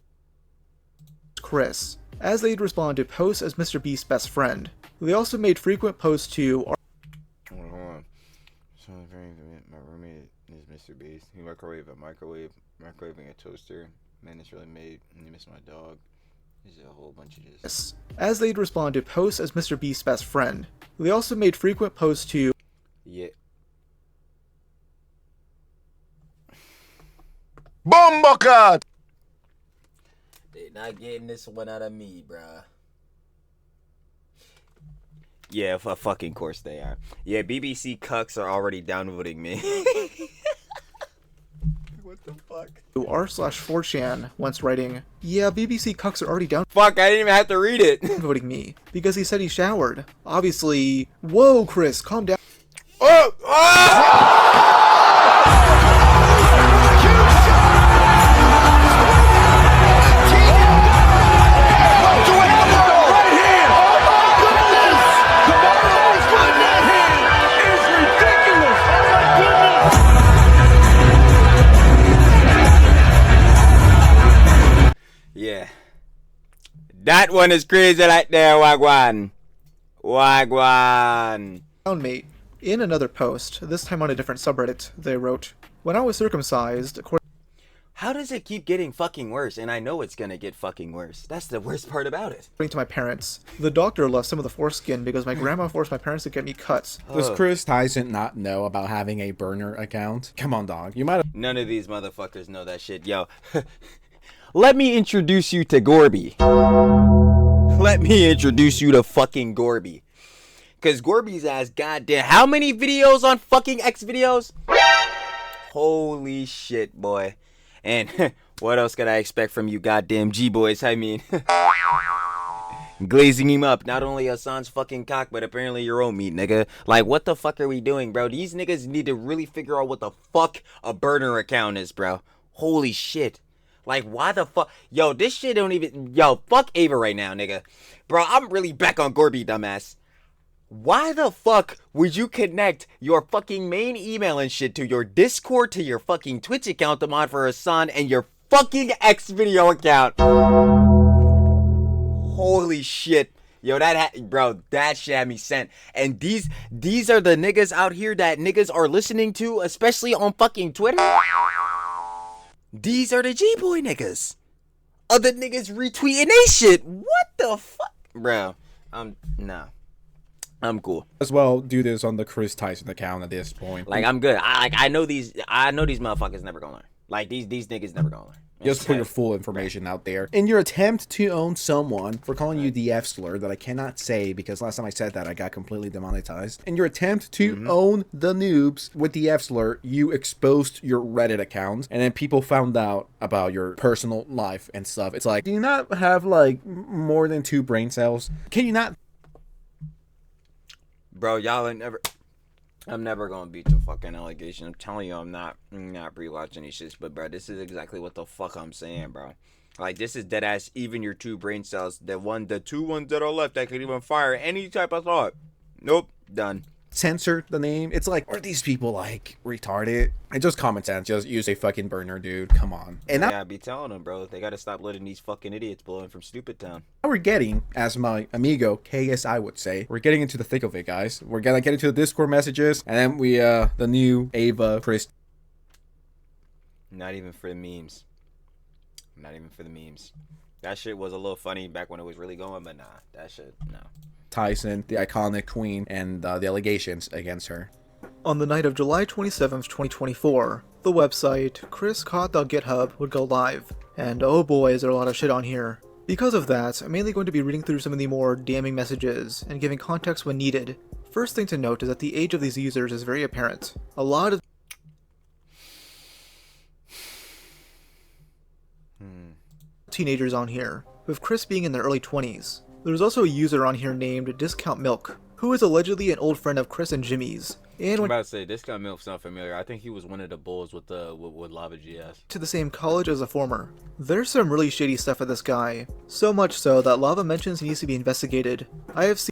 Kris, as they'd respond to posts as Mr.Beast's best friend. They also made frequent posts to Hold on. So, my roommate is Mr.Beast. He microwaving a toaster. Man, it's really made. And you miss my dog. There's a whole bunch of this. as they'd respond to posts as Mr.Beast's best friend. They also made frequent posts to Yeah. Bombocat! They not getting this one out of me, bruh. Yeah, of fucking course they are. Yeah, BBC cucks are already downvoting me. What the fuck? r/4chan, once writing, "Yeah, BBC cucks are already Fuck, I didn't even have to read it. downvoting me, because he said he showered." Obviously, whoa, Kris, calm down. Oh! Yeah. That one is crazy right there, Wagwan. Wagwan. Mate. In another post, this time on a different subreddit, they wrote, "When I was circumcised, according How does it keep getting fucking worse? And I know it's gonna get fucking worse. That's the worst part about it. to my parents, the doctor left some of the foreskin because my grandma forced my parents to get me cuts. Does Kris Tyson not know about having a burner account? Come on, dog. You might have. None of these motherfuckers know that shit. Yo, let me introduce you to Gorby. Let me introduce you to fucking Gorby. Cause Gorby's ass, goddamn, how many videos on fucking X videos? Holy shit, boy. And what else could I expect from you goddamn G-boys? I mean, glazing him up. Not only Hassan's fucking cock, but apparently your own meat, nigga. Like, what the fuck are we doing, bro? These niggas need to really figure out what the fuck a burner account is, bro. Holy shit. Like, why the fuck? Yo, this shit don't even... Yo, fuck Ava right now, nigga. Bro, I'm really back on Gorby, dumbass. Why the fuck would you connect your fucking main email and shit to your Discord, to your fucking Twitch account, to mod for Hassan, and your fucking X video account? Holy shit. Yo, bro, that shit had me sent. And these are the niggas out here that niggas are listening to, especially on fucking Twitter. These are the G-boy niggas. Other niggas retweeting they shit. What the fuck? Bro, no. I'm cool. As well do this on the Kris Tyson account at this point. Like, I'm good. I know these motherfuckers never gonna learn. Like, these niggas never gonna learn. Just put your full information out there. In your attempt to own someone for calling you the F slur that I cannot say because last time I said that I got completely demonetized. In your attempt to own the noobs with the F slur, you exposed your Reddit account and then people found out about your personal life and stuff. It's like, do you not have like more than 2 brain cells? Can you not? Bro, y'all ain't never... I'm never gonna beat the fucking allegation. I'm telling you, I'm not rewatching these shits. But, bro, this is exactly what the fuck I'm saying, bro. Like, this is dead ass. Even your 2 brain cells, the 2 ones that are left that could even fire any type of thought. Nope, done. Censor the name. It's like, are these people like retarded? And just common sense. Just use a fucking burner, dude. Come on. And yeah, I be telling them, bro. They gotta stop letting these fucking idiots blow in from Stupid Town. now we're getting, as my amigo KSI would say, we're getting into the thick of it, guys. We're gonna get into the Discord messages, and then we the new Ava Kris. Not even for the memes. Not even for the memes. That shit was a little funny back when it was really going, but nah, that shit, no. Tyson, the iconic queen, and the allegations against her. On the night of July 27th, 2024, the website chriscaught.github would go live. And oh boy, is there a lot of shit on here. Because of that, I'm mainly going to be reading through some of the more damning messages and giving context when needed. First thing to note is that the age of these users is very apparent. A lot of teenagers on here, with Kris being in their early 20s. There's also a user on here named Discount Milk, who is allegedly an old friend of Kris and Jimmy's. And I'm went about to say, Discount Milk sound familiar. I think he was one of the bulls with Lava GS. to the same college as a former. There's some really shady stuff with this guy. So much so that Lava mentions he needs to be investigated. I have seen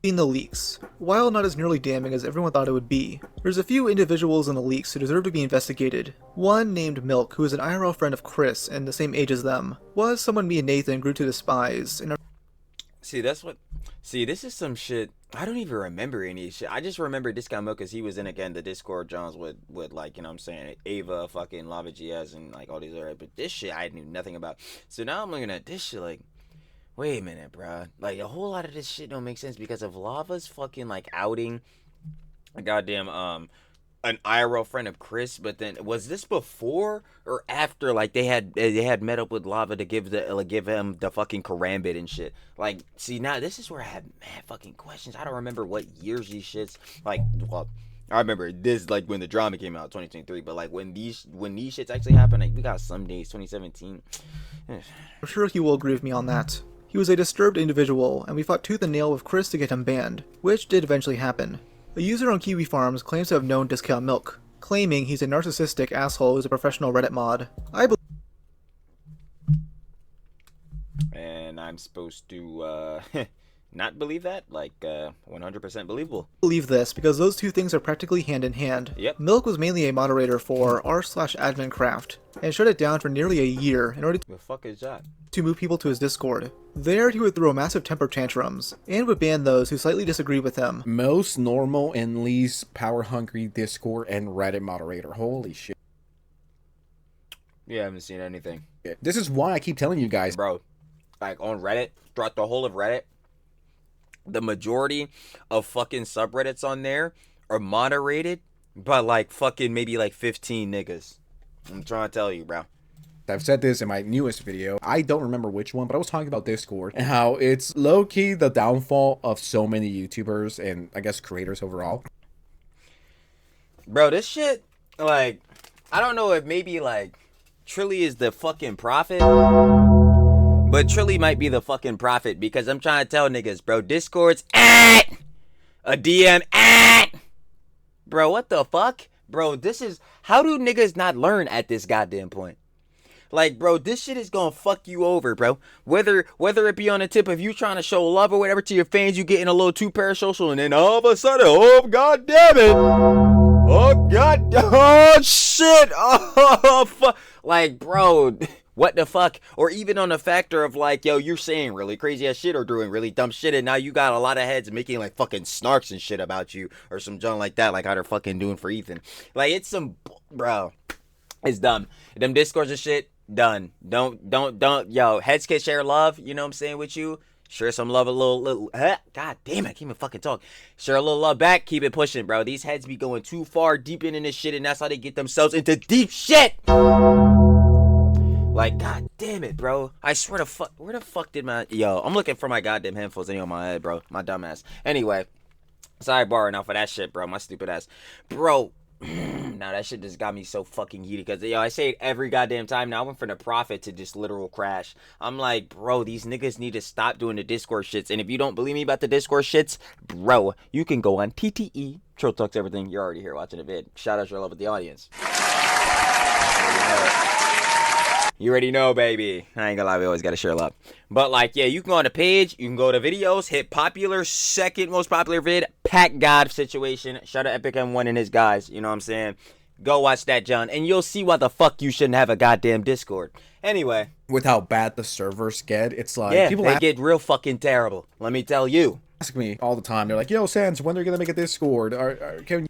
the leaks. While not as nearly damning as everyone thought it would be, there's a few individuals in the leaks who deserve to be investigated. One named Milk, who is an IRL friend of Kris and the same age as them, was someone me and Nathan grew to despise. And See, this is some shit. I don't even remember any shit. I just remember Discount Milk because he was in, again, the Discord Johns with like, you know what I'm saying, Ava, fucking Lava GS, and like all these other, but this shit I knew nothing about. So now I'm looking at this shit like, wait a minute, bruh. Like, a whole lot of this shit don't make sense because of Lava's fucking, like, outing a goddamn, an IRL friend of Kris, but then, was this before or after, like, they had met up with Lava to give him the fucking karambit and shit? Like, see, now, this is where I have mad fucking questions. I don't remember what years these shits, like, well, I remember this, like, when the drama came out, 2023, but, like, when these shits actually happened, like, we got some days, 2017. I'm sure he will agree with me on that. He was a disturbed individual, and we fought tooth and nail with Kris to get him banned, which did eventually happen. A user on Kiwi Farms claims to have known Discount Milk, claiming he's a narcissistic asshole who's a professional Reddit mod. And I'm supposed to, not believe that? Like, 100% believable. Believe this because those two things are practically hand in hand. Yep. Milk was mainly a moderator for r/admin craft and shut it down for nearly a year in order The fuck is that? to move people to his Discord. There, he would throw massive temper tantrums and would ban those who slightly disagreed with him. Most normal and least power-hungry Discord and Reddit moderator. Holy shit. You haven't seen anything. This is why I keep telling you guys. Bro, like on Reddit, throughout the whole of Reddit, the majority of fucking subreddits on there are moderated by like fucking maybe like 15 niggas. I'm trying to tell you, bro. I've said this in my newest video. I don't remember which one, but I was talking about Discord and how it's low-key the downfall of so many YouTubers and I guess creators overall. Bro, this shit, like, I don't know if maybe like Trilly is the fucking prophet, but Trilly might be the fucking prophet because I'm trying to tell niggas, bro, Discord's a DM bro, what the fuck? Bro, this is, how do niggas not learn at this goddamn point? Like, bro, this shit is gonna fuck you over, bro. Whether it be on the tip of you trying to show love or whatever to your fans, you getting a little too parasocial, and then all of a sudden, oh god damn it, oh god, oh shit, oh fuck, like, bro, what the fuck? Or even on the factor of like, yo, you're saying really crazy ass shit or doing really dumb shit, and now you got a lot of heads making like fucking snarks and shit about you or some junk like that, like how they're fucking doing for Ethan. Like, it's some, bro, it's dumb. Them Discords and shit. Done. Don't, yo, heads can share love, you know what I'm saying, with you. Share some love, a little, god damn it, I can't even fucking talk. Share a little love back, keep it pushing, bro. These heads be going too far deep in this shit, and that's how they get themselves into deep shit. Like, god damn it, bro. I swear to fuck, where the fuck did my, yo, I'm looking for my goddamn headphones on my head, bro. My dumb ass. Anyway, sorry borrowing off of that shit, bro. My stupid ass. Bro. Now that shit just got me so fucking heated because, yo, I say it every goddamn time. Now I went from the prophet to just literal crash. I'm like, bro, these niggas need to stop doing the Discord shits. And if you don't believe me about the Discord shits, bro, you can go on TTE, TrillTalksEverything. You're already here watching the vid. Shout out your love with the audience. You already know, baby. I ain't gonna lie, we always gotta share love. But, like, yeah, you can go on the page, you can go to videos, hit popular, second most popular vid, Pack God situation. Shout out Epic M1 and his guys, you know what I'm saying? Go watch that, John, and you'll see why the fuck you shouldn't have a goddamn Discord. Anyway. With how bad the servers get, it's like... Yeah, people they get real fucking terrible. Let me tell you. Ask me all the time. They're like, yo, Sans, when are you gonna make a Discord? Can you...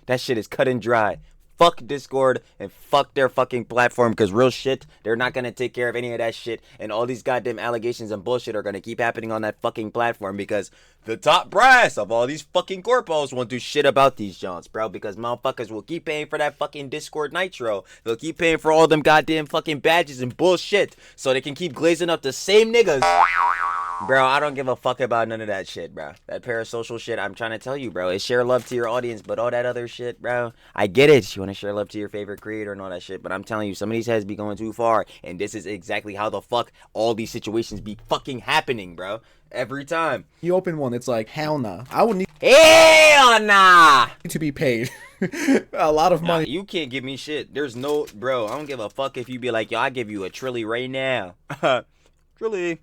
That shit is cut and dry. Fuck Discord and fuck their fucking platform, because real shit, they're not gonna take care of any of that shit, and all these goddamn allegations and bullshit are gonna keep happening on that fucking platform because the top brass of all these fucking corpos won't do shit about these Johns, bro, because motherfuckers will keep paying for that fucking Discord Nitro. They'll keep paying for all them goddamn fucking badges and bullshit so they can keep glazing up the same niggas. Bro, I don't give a fuck about none of that shit, bro. That parasocial shit, I'm trying to tell you, bro. It's share love to your audience, but all that other shit, bro. I get it. You want to share love to your favorite creator and all that shit, but I'm telling you, some of these heads be going too far, and this is exactly how the fuck all these situations be fucking happening, bro. Every time. You open one, it's like, hell nah. I would need... Hell nah! to be paid a lot of money. You can't give me shit. There's no... Bro, I don't give a fuck if you be like, yo, I give you a trilly right now. Trilly.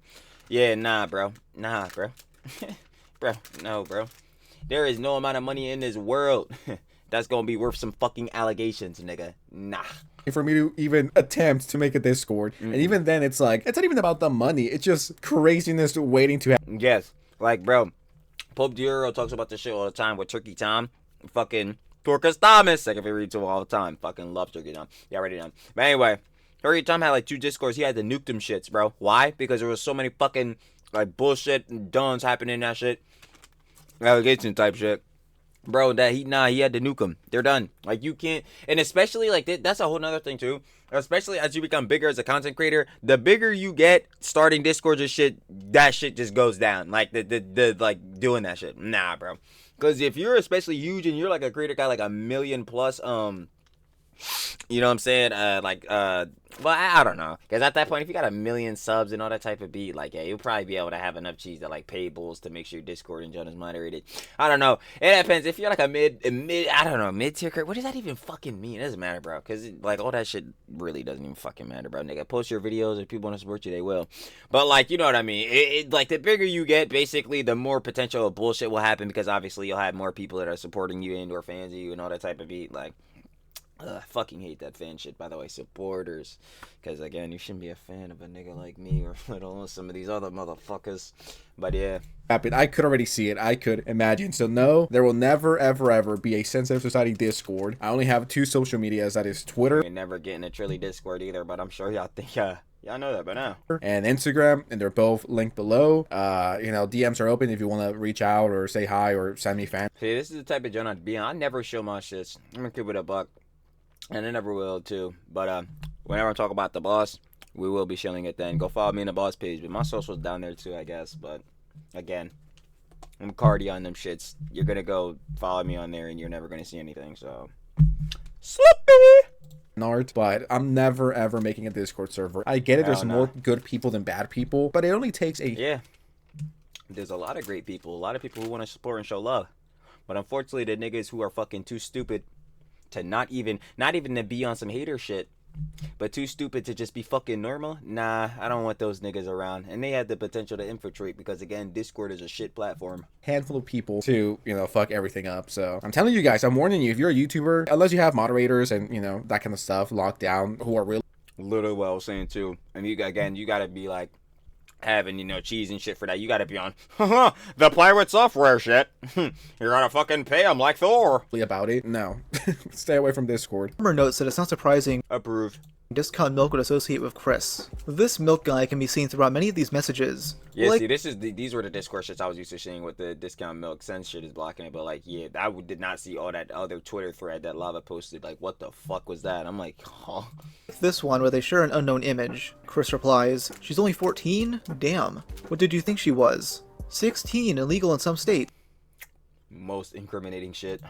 Yeah, nah, bro. Nah, bro. Bro, no, bro. There is no amount of money in this world that's gonna be worth some fucking allegations, nigga. Nah. For me to even attempt to make a Discord. And even then, it's like, it's not even about the money. It's just craziness waiting to happen. Yes. Like, bro, Pope Diuro talks about this shit all the time with Turkey Tom. Fucking Dorcas Thomas. Second favorite to all the time. Fucking love Turkey Tom. Yeah, already done. But anyway. Turkey Tom had like 2 Discords. He had to nuke them shits, bro. Why? Because there was so many fucking like bullshit and duns happening in that shit. Allegation type shit. Bro, that he had to nuke them. They're done. Like, you can't, and especially like that's a whole nother thing too. Especially as you become bigger as a content creator, the bigger you get, starting Discords and shit, that shit just goes down. Like the like doing that shit. Nah, bro. Because if you're especially huge and you're like a creator got like 1 million plus You know what I'm saying? Well, I don't know. Because at that point, if you got 1 million subs and all that type of beat, like, yeah, you'll probably be able to have enough cheese to, like, pay bulls to make sure your Discord and Jonas moderated. I don't know. It depends. If you're, like, a mid-tier creator, what does that even fucking mean? It doesn't matter, bro. Because, like, all that shit really doesn't even fucking matter, bro. Nigga, post your videos. If people want to support you, they will. But, like, you know what I mean? Like, the bigger you get, basically, the more potential of bullshit will happen. Because, obviously, you'll have more people that are supporting you and or fans of you and all that type of beat. Like, I fucking hate that fan shit, by the way, supporters. Because, again, you shouldn't be a fan of a nigga like me or let alone some of these other motherfuckers. But, yeah. I could already see it. I could imagine. So, no, there will never, ever, ever be a Sensitive Society Discord. I only have 2 social medias. That is Twitter. And never getting a Trilly Discord either, but I'm sure y'all think, y'all know that by now. And Instagram, and they're both linked below. You know, DMs are open if you want to reach out or say hi or send me fan. See, this is the type of joint I'd be on. I never show my shits. I'm gonna keep it a buck. And I never will, too. But whenever I talk about the boss, we will be showing it then. Go follow me on the boss page. But my social's down there, too, I guess. But, again, I'm Cardi on them shits. You're going to go follow me on there, and you're never going to see anything. So, Slippy! Art, but I'm never, ever making a Discord server. I get it. There's more good people than bad people. But it only takes a... Yeah. There's a lot of great people. A lot of people who want to support and show love. But, unfortunately, the niggas who are fucking too stupid to not even to be on some hater shit, but too stupid to just be fucking normal. Nah, I don't want those niggas around. And they have the potential to infiltrate because, again, Discord is a shit platform. Handful of people to, you know, fuck everything up. So I'm telling you guys, I'm warning you, if you're a YouTuber, unless you have moderators and, you know, that kind of stuff locked down, who are really... Literally what I was saying, too. And you gotta be like, having, you know, cheese and shit for that. You gotta be on the plywood software shit. You're gonna fucking pay them like Thor. About it. No. Stay away from Discord. Rumor notes that it's not surprising Approved. Discount Milk would associate with Kris. This milk guy can be seen throughout many of these messages. Yeah, like, see, these were the Discord shits I was used to seeing with the Discount Milk. Sense shit is blocking it, but like, yeah, I did not see all that other Twitter thread that Lava posted. Like, what the fuck was that? I'm like, huh? this one where they share an unknown image. Kris replies, "She's only 14? Damn. What did you think she was? 16, illegal in some states." Most incriminating shit.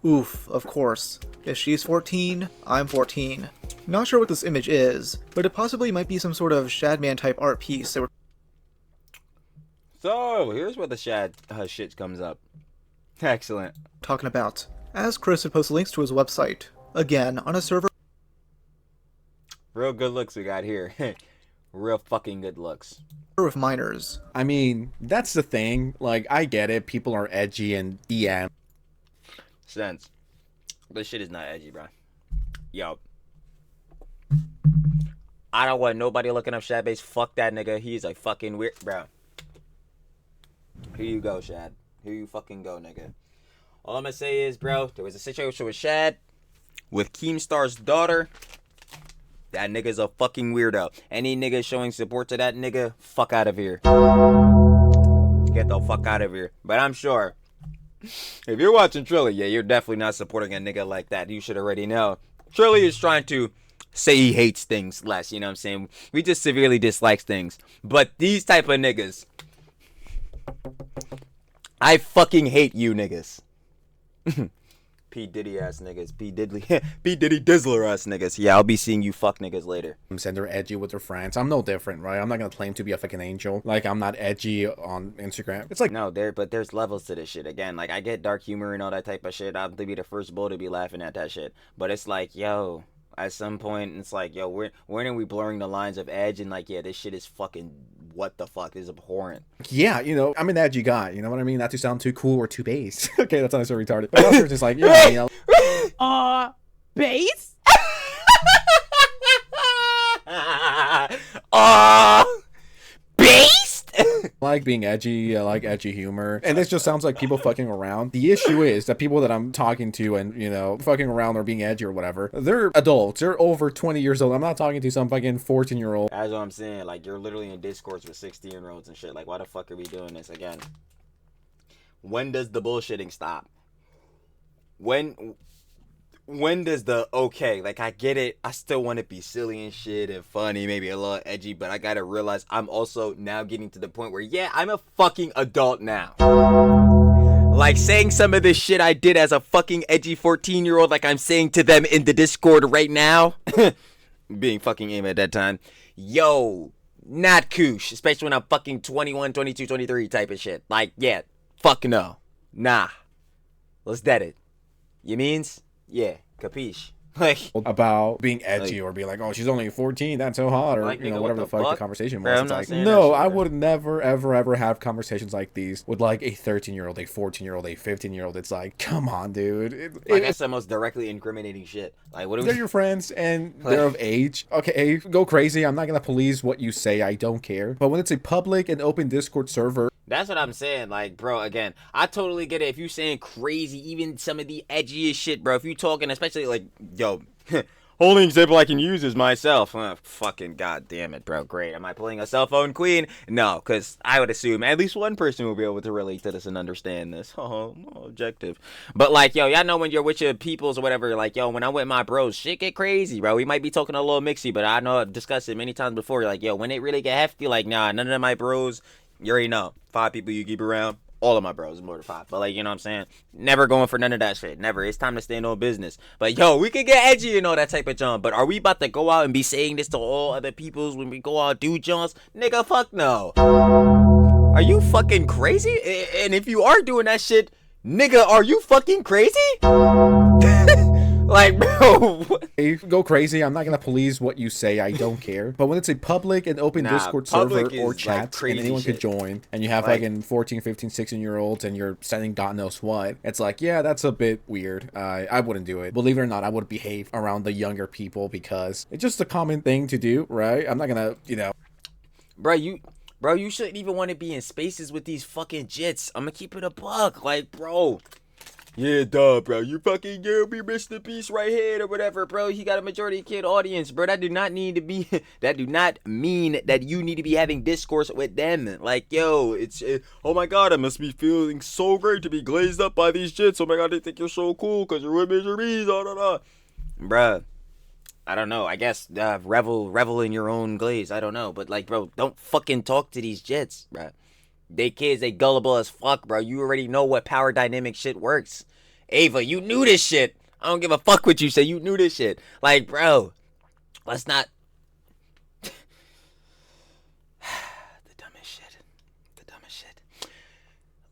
Oof, of course. If she's 14, I'm 14. Not sure what this image is, but it possibly might be some sort of Shadman type art piece they were So, here's where the Shad shit comes up. Excellent. talking about. As Kris had posted links to his website. Again, on a server Real good looks we got here. Real fucking good looks. with minors. I mean, that's the thing. Like, I get it. People are edgy and DM. Sense. This shit is not edgy, bro. Yo. I don't want nobody looking up Shad Base. Fuck that nigga. He's a fucking weird, bro. Here you go, Shad. Here you fucking go, nigga. All I'm gonna say is, bro, there was a situation with Shad, with Keemstar's daughter. That nigga's a fucking weirdo. Any nigga showing support to that nigga, fuck out of here. Get the fuck out of here. But I'm sure, if you're watching Trilly, yeah, you're definitely not supporting a nigga like that. You should already know. Trilly is trying to say he hates things less, you know what I'm saying? We just severely dislikes things. But these type of niggas, I fucking hate you niggas. P. Diddy ass niggas. P. Diddy Dizzler ass niggas. Yeah, I'll be seeing you fuck niggas later. And they're edgy with their friends. I'm no different, right? I'm not gonna claim to be a fucking angel. Like, I'm not edgy on Instagram. It's like, no, but there's levels to this shit. Again, like, I get dark humor and all that type of shit. I'll be the first bull to be laughing at that shit. But it's like, yo, at some point, it's like, yo, when are we blurring the lines of edge? And like, yeah, this shit is fucking, what the fuck, this is abhorrent. yeah, you know, I'm an edgy guy. You know what I mean? Not to sound too cool or too base. Okay, that sounds so retarded. But also just like, yeah, you know. Base? Beast? Like being edgy, I like edgy humor. And this just sounds like people fucking around. The issue is that people that I'm talking to and, you know, fucking around or being edgy or whatever, they're adults. They're over 20 years old. I'm not talking to some fucking 14-year-old. That's what I'm saying. Like, you're literally in discourse with 16-year-olds and shit. Like, why the fuck are we doing this again? When does the bullshitting stop? When does the okay, like, I get it, I still want to be silly and shit and funny, maybe a little edgy, but I gotta realize I'm also now getting to the point where, yeah, I'm a fucking adult now. Like saying some of the shit I did as a fucking edgy 14-year-old like I'm saying to them in the Discord right now. Being fucking aim at that time. Yo, not koosh. Especially when I'm fucking 21, 22, 23 type of shit. Like, yeah, fuck no. Nah. Let's dead it. You means? Yeah, capiche. Like, about being edgy or be like, oh, she's only 14, that's so hot, or like, you know, nigga, whatever what the the fuck the fuck? conversation Bro, was. I'm It's not like, saying no, that shit, I bro. would never, ever, ever have conversations like these with like a 13-year-old, a 14-year-old, a 15-year-old. It's like, come on, dude. like that's the most directly incriminating shit. Like, what are They're we? your friends and they're of age. Okay, go crazy. I'm not gonna police what you say. I don't care. But when it's a public and open Discord server, That's what I'm saying. Like, bro, again, I totally get it. If you saying crazy, even some of the edgiest shit, bro. If you talking, especially like, yo, only example I can use is myself. Fucking goddamn it, bro. Great. Am I pulling a cell phone queen? No, because I would assume at least one person will be able to relate to this and understand this. Oh, objective. But like, yo, y'all know when you're with your peoples or whatever, like, yo, when I'm with my bros, shit get crazy, bro. We might be talking a little mixy, but I know I've discussed it many times before. Like, yo, when it really get hefty, like, nah, none of my bros, you already know. 5 people you keep around. All of my bros, more than 5. But, like, you know what I'm saying? Never going for none of that shit. Never. It's time to stand on business. But, yo, we could get edgy and all that type of junk. But are we about to go out and be saying this to all other peoples when we go out do junks? Nigga, fuck no. Are you fucking crazy? And if you are doing that shit, nigga, are you fucking crazy? Like, bro. go crazy. I'm not gonna police what you say. I don't care. But when it's a public and open Nah, Discord server public or is, chat, like, crazy and anyone shit. could join, and you have Like- like 14, 15, 16-year-olds, and you're sending God knows what, it's like, yeah, that's a bit weird. I wouldn't do it. Believe it or not, I would behave around the younger people because it's just a common thing to do, right? I'm not gonna, you know. Bro, you shouldn't even want to be in spaces with these fucking jits. I'm gonna keep it a buck. Like, bro. Yeah, duh, bro. You fucking be Mr.Beast right here or whatever, bro. He got a majority kid audience, bro. That do not need to be. That do not mean that you need to be having discourse with them. Like, yo, oh my god, I must be feeling so great to be glazed up by these jits. Oh my god, they think you're so cool because you're with Mr.Beast. Bruh. I don't know. I guess revel in your own glaze. I don't know. But, like, bro, don't fucking talk to these jits, bro. They kids, they gullible as fuck, bro. You already know what power dynamic shit works. Ava, you knew this shit. I don't give a fuck what you say. You knew this shit. Like, bro, let's not. The dumbest shit. The dumbest shit.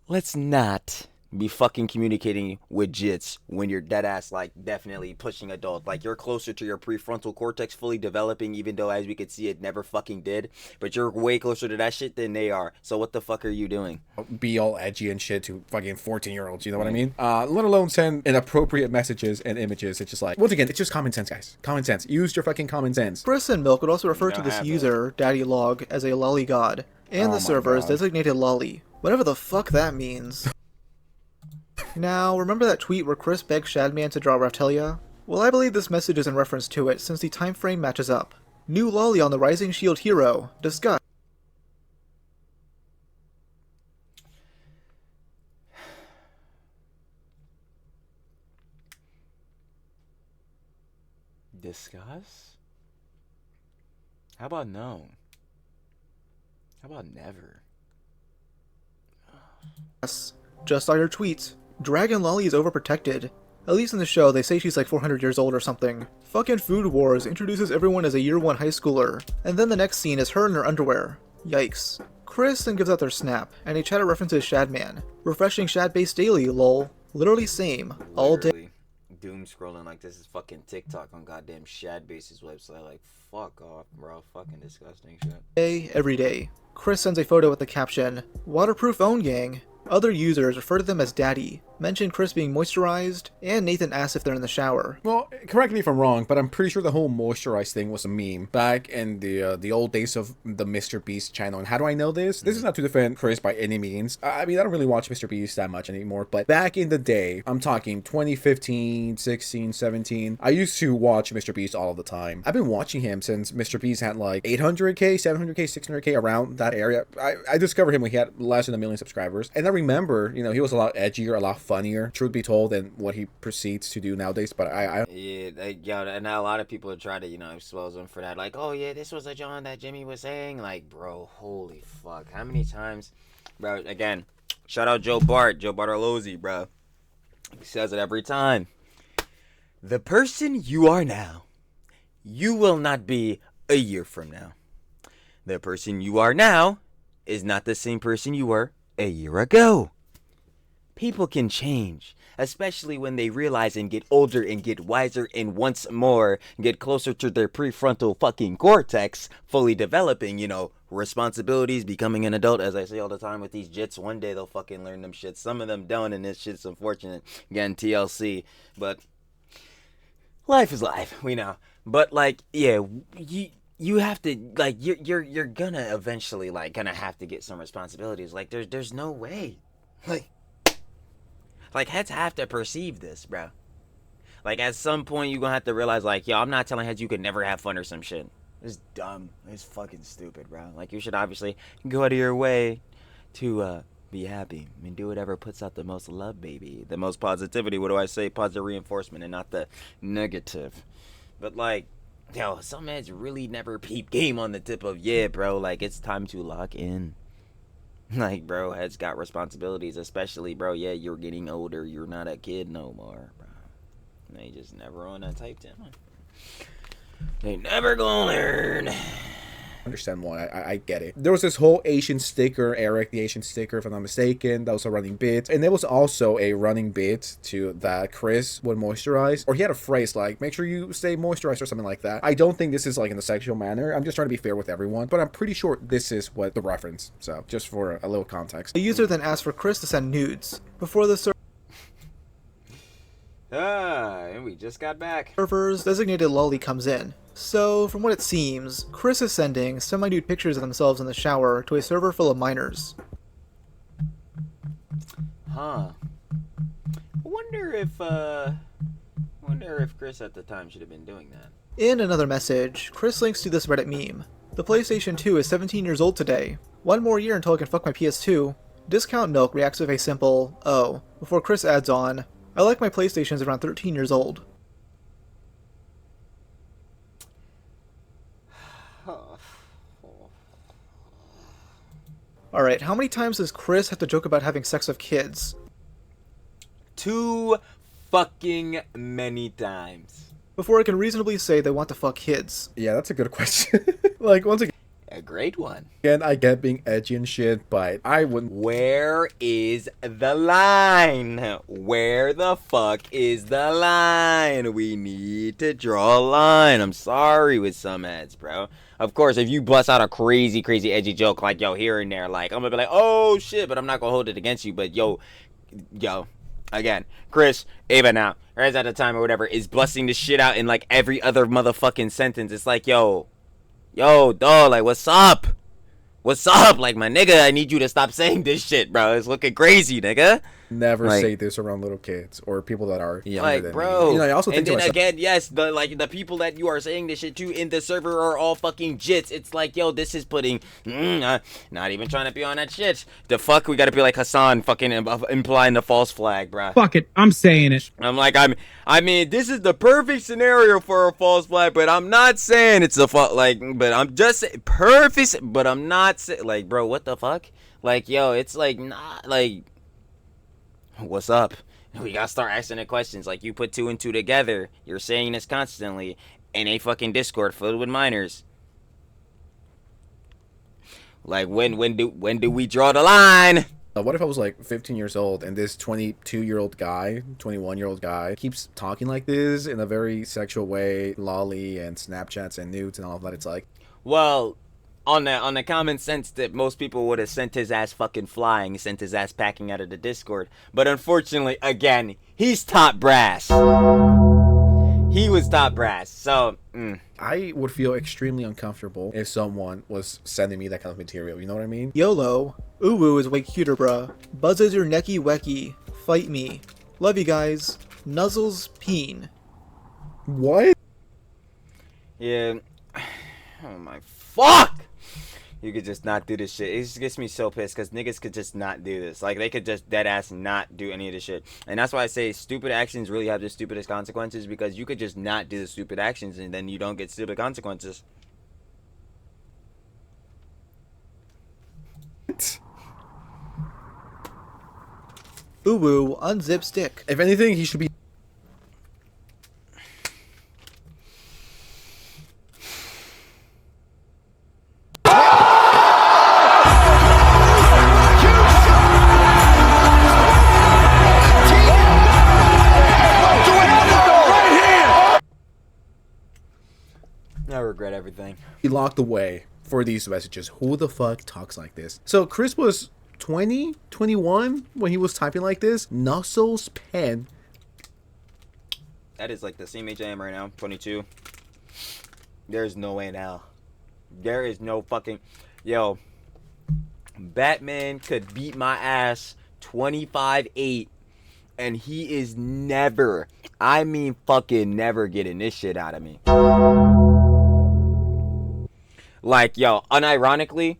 Let's not be fucking communicating with jits when you're dead ass, like, definitely pushing adult. Like, you're closer to your prefrontal cortex fully developing, even though, as we could see, it never fucking did. But you're way closer to that shit than they are. So what the fuck are you doing? Be all edgy and shit to fucking 14-year-olds, you know what I mean? Let alone send inappropriate messages and images. It's just like, once again, it's just common sense, guys. Common sense. Use your fucking common sense. Chris and Milk would also refer to don't this have user, Daddy Log, as a lolly god, and Oh the my server is God. designated lolly, whatever the fuck that means. Now, remember that tweet where Kris begged Shadman to draw Raptalia? Well, I believe this message is in reference to it, since the time frame matches up. New lolly on the Rising Shield hero. Discuss. Discuss? How about no? How about never? Just on your tweets. Dragon Lolly is overprotected. At least in the show, they say she's like 400 years old or something. Fucking Food Wars introduces everyone as a year 1 high schooler, and then the next scene is her in her underwear. Yikes. Kris then gives out their snap, and a chatter references Shadman. Refreshing Shad base daily, lol. Literally same. All day. Literally doom scrolling like this is fucking TikTok on goddamn Shadbase's website. Like, fuck off, bro. Fucking disgusting shit. Every day. Kris sends a photo with the caption, "Waterproof own gang." Other users refer to them as Daddy, mention Kris being moisturized, and Nathan asks if they're in the shower. Well, correct me if I'm wrong, but I'm pretty sure the whole moisturized thing was a meme back in the old days of the Mr.Beast channel. And how do I know this? This is not to defend Kris by any means. I mean, I don't really watch Mr.Beast that much anymore, but back in the day, I'm talking 2015, 16, 17, I used to watch Mr.Beast all the time. I've been watching him since Mr.Beast had like 800k, 700k, 600k, around that area. I discovered him when he had less than 1 million subscribers. And I remember, you know, he was a lot edgier, a lot funnier, truth be told, than what he proceeds to do nowadays. But And now a lot of people try to, expose him for that. Like, oh yeah, this was a John that Jimmy was saying. Like, bro, holy fuck. How many times, bro, again, Shout out Joe Bartolozzi, bro. He says it every time. The person you are now, you will not be a year from now. The person you are now is not the same person you were a year ago. People can change, especially when they realize and get older and get wiser and once more get closer to their prefrontal fucking cortex, fully developing, you know, responsibilities, becoming an adult. As I say all the time with these jits, one day they'll fucking learn them shit. Some of them don't, and this shit's unfortunate. Again, TLC, but life is life, we know. But like, yeah, you have to, like, you're gonna eventually, like, gonna have to get some responsibilities. Like, there's no way, like heads have to perceive this, bro. Like, at some point you're gonna have to realize, like, yo, I'm not telling heads you could never have fun or some shit. It's dumb. It's fucking stupid, bro. Like, you should obviously go out of your way to be happy and do whatever puts out the most love, baby, the most positivity. What do I say? Positive reinforcement and not the negative. But like, yo, some heads really never peep game on the tip of, yeah, bro, like, it's time to lock in. Like, bro, heads got responsibilities, especially, bro, yeah, you're getting older. You're not a kid no more, bro. They just never on that type down. They never gonna learn. Understand why. I get it. There was this whole Asian sticker, Eric the Asian sticker, if I'm not mistaken, that was a running bit, and there was also a running bit to that Kris would moisturize, or he had a phrase like, make sure you stay moisturized or something like that. I don't think this is like in a sexual manner. I'm just trying to be fair with everyone, but I'm pretty sure this is what the reference. So just for a little context. The user then asked for Kris to send nudes. Before the And we just got back. server's designated lolly comes in. So, from what it seems, Kris is sending semi-nude pictures of themselves in the shower to a server full of minors. Huh. Wonder if Kris at the time should have been doing that. In another message, Kris links to this Reddit meme. The PlayStation 2 is 17 years old today. One more year until I can fuck my PS2. Discount Milk reacts with a simple, oh, before Kris adds on, I like my PlayStations around 13 years old. Alright, how many times does Kris have to joke about having sex with kids? Too fucking many times. Before I can reasonably say they want to fuck kids. Yeah, that's a good question. Like, once again, A great one. I get being edgy and shit, but I wouldn't. Where is the line? Where the fuck is the line? We need to draw a line. I'm sorry with some heads, bro. Of course, if you bust out a crazy, crazy edgy joke like, yo, here and there, like, I'm gonna be like, oh shit, but I'm not gonna hold it against you. But yo, again, Kris, Ava now, right at the time or whatever, is busting the shit out in like every other motherfucking sentence. It's like, yo, dog, like, what's up? What's up? Like, my nigga, I need you to stop saying this shit, bro. It's looking crazy, nigga. Never Like, say this around little kids or people that are younger like, than bro. me. You know, I also think and to then myself, again, yes, the people that you are saying this shit to in the server are all fucking jits. It's like, yo, this is putting, not even trying to be on that shit. The fuck, we gotta be like Hassan, fucking implying the false flag, bro. Fuck it, I'm saying it. I'm like, I mean, this is the perfect scenario for a false flag, but I'm not saying it's a but I'm just perfect, but I'm not saying, like, bro, what the fuck? Like, yo, it's like, not, like, what's up? We gotta start asking the questions. Like, you put two and two together. You're saying this constantly in a fucking Discord filled with minors. Like, when do we draw the line? what if I was like 15 years old and this 22-year-old guy, 21-year-old guy keeps talking like this in a very sexual way, lolly and Snapchats and nudes and all of that? It's like, Well, on the common sense that most people would have sent his ass fucking flying, sent his ass packing out of the Discord. But unfortunately, again, he's top brass. He was top brass. So, I would feel extremely uncomfortable if someone was sending me that kind of material. You know what I mean? YOLO. Uwu is way cuter, bruh. Buzzes your necky wecky. Fight me. Love you guys. Nuzzles peen. What? yeah. Oh my fuck! You could just not do this shit. It just gets me so pissed because niggas could just not do this. Like, they could just dead ass not do any of this shit. And that's why I say stupid actions really have the stupidest consequences, because you could just not do the stupid actions and then you don't get stupid consequences. Uwu unzip stick. If anything, he should be. I regret everything. He locked away for these messages. Who the fuck talks like this? So Kris was 20, 21 when he was typing like this. Knuckles pen. That is like the same age I am right now, 22. There's no way now. There is no fucking... Yo, Batman could beat my ass 25-8, and he is never, I mean fucking never getting this shit out of me. Like, yo, unironically,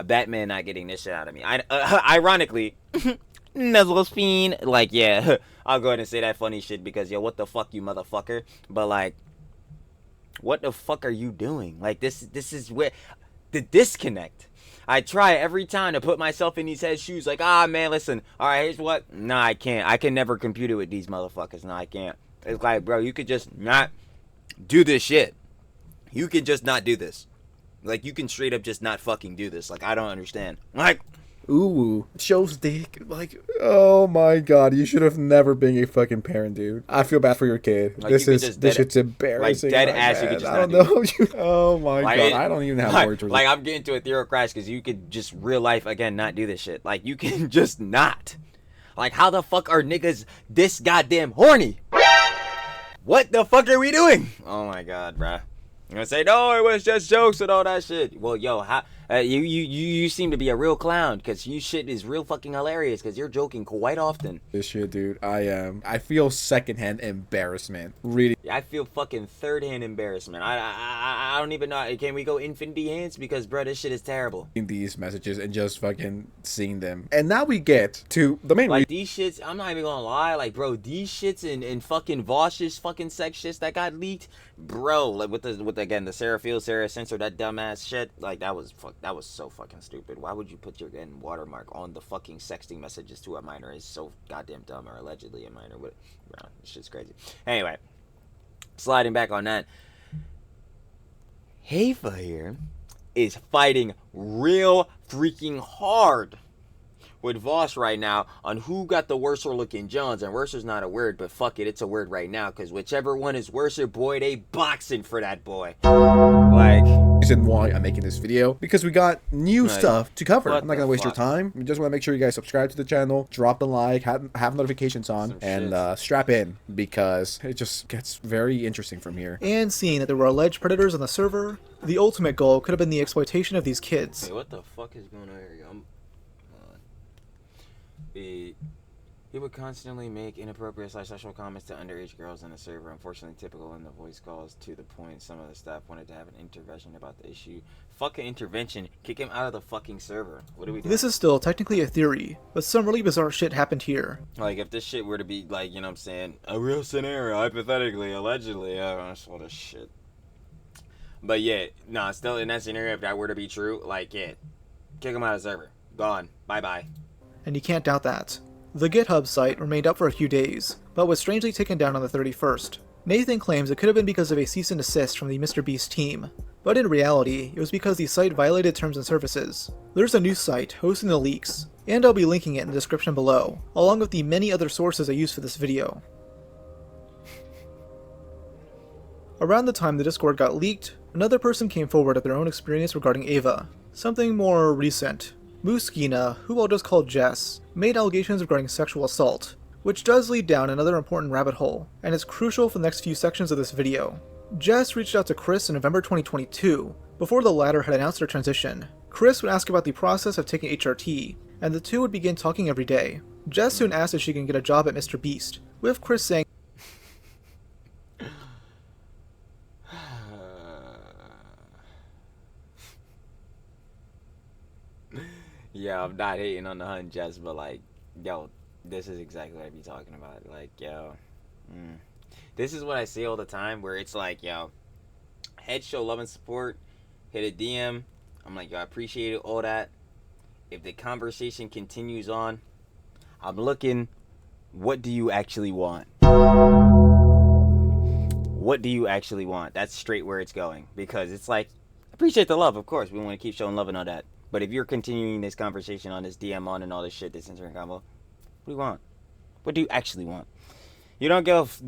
Batman not getting this shit out of me. Ironically, Nuzzles Fiend, like, yeah, I'll go ahead and say that funny shit because, yo, what the fuck, you motherfucker? But, like, what the fuck are you doing? Like, this is where the disconnect. I try every time to put myself in these head shoes, like, man, listen, all right, here's what. Nah, I can't. I can never compute it with these motherfuckers. Nah, I can't. It's like, bro, you could just not do this shit. You can just not do this. Like, you can straight up just not fucking do this. Like, I don't understand. Like, Ooh, shows dick. Like, oh my god, you should have never been a fucking parent, dude. I feel bad for your kid. Like, this shit's embarrassing. Like, dead ass, you could just I not don't do know. Oh my god, I don't even have words for like, I'm getting to a theory crash because you could just real life again not do this shit. Like, you can just not. Like, how the fuck are niggas this goddamn horny? What the fuck are we doing? Oh my god, bruh. You're gonna say, no, it was just jokes and all that shit. Well, yo, how, you seem to be a real clown because you shit is real fucking hilarious because you're joking quite often. This shit, dude, I feel secondhand embarrassment reading. I feel fucking third-hand embarrassment. I don't even know. Can we go infinity hands? Because, bro, this shit is terrible. These messages and just fucking seeing them. And now we get to the main like, these shits, I'm not even gonna lie. Like, bro, these shits and fucking Vosh's fucking sex shits that got leaked. Bro, like, with again, the Sarah Field, Sarah Censor, that dumbass shit. Like, that was so fucking stupid. Why would you put your watermark on the fucking sexting messages to a minor? It's so goddamn dumb, or allegedly a minor. But, bro, this shit's crazy. Anyway, sliding back on that. Haifa here is fighting real freaking hard with Voss right now on who got the worser looking Jones. And worser's not a word, but fuck it, it's a word right now, because whichever one is worser, boy, they boxing for that boy. Like, reason why I'm making this video, because we got new stuff to cover. I'm not gonna waste your time. We just want to make sure you guys subscribe to the channel, drop the like, have notifications on, and strap in, because it just gets very interesting from here. And seeing that there were alleged predators on the server, the ultimate goal could have been the exploitation of these kids. Wait, what the fuck is going on here? He would constantly make inappropriate sexual comments to underage girls on the server. Unfortunately, typical in the voice calls. To the point, some of the staff wanted to have an intervention about the issue. Fucking intervention. Kick him out of the fucking server. What do we do? This is still technically a theory, but some really bizarre shit happened here. Like, if this shit were to be, like, you know what I'm saying, a real scenario, hypothetically, allegedly, that's what a shit. But yeah, nah, still in that scenario, if that were to be true, like, yeah, kick him out of the server. Gone. Bye-bye. And you can't doubt that. The GitHub site remained up for a few days, but was strangely taken down on the 31st. Nathan claims it could have been because of a cease and desist from the Mr.Beast team, but in reality, it was because the site violated terms and services. There's a new site hosting the leaks, and I'll be linking it in the description below, along with the many other sources I used for this video. Around the time the Discord got leaked, another person came forward with their own experience regarding Ava, something more recent. Muskina, who I'll just call Jess, made allegations regarding sexual assault, which does lead down another important rabbit hole, and is crucial for the next few sections of this video. Jess reached out to Kris in November 2022, before the latter had announced her transition. Kris would ask about the process of taking HRT, and the two would begin talking every day. Jess soon asked if she can get a job at Mr.Beast, with Kris saying, Yeah, I'm not hating on the hunt, Jess, but, like, yo, this is exactly what I be talking about. Like, yo, this is what I say all the time, where it's like, yo, head show love and support, hit a DM. I'm like, yo, I appreciate it, all that. If the conversation continues on, I'm looking. What do you actually want? What do you actually want? That's straight where it's going. Because it's like, appreciate the love, of course. We want to keep showing love and all that. But if you're continuing this conversation on this DM on and all this shit, this Instagram combo, what do you want? What do you actually want? You don't give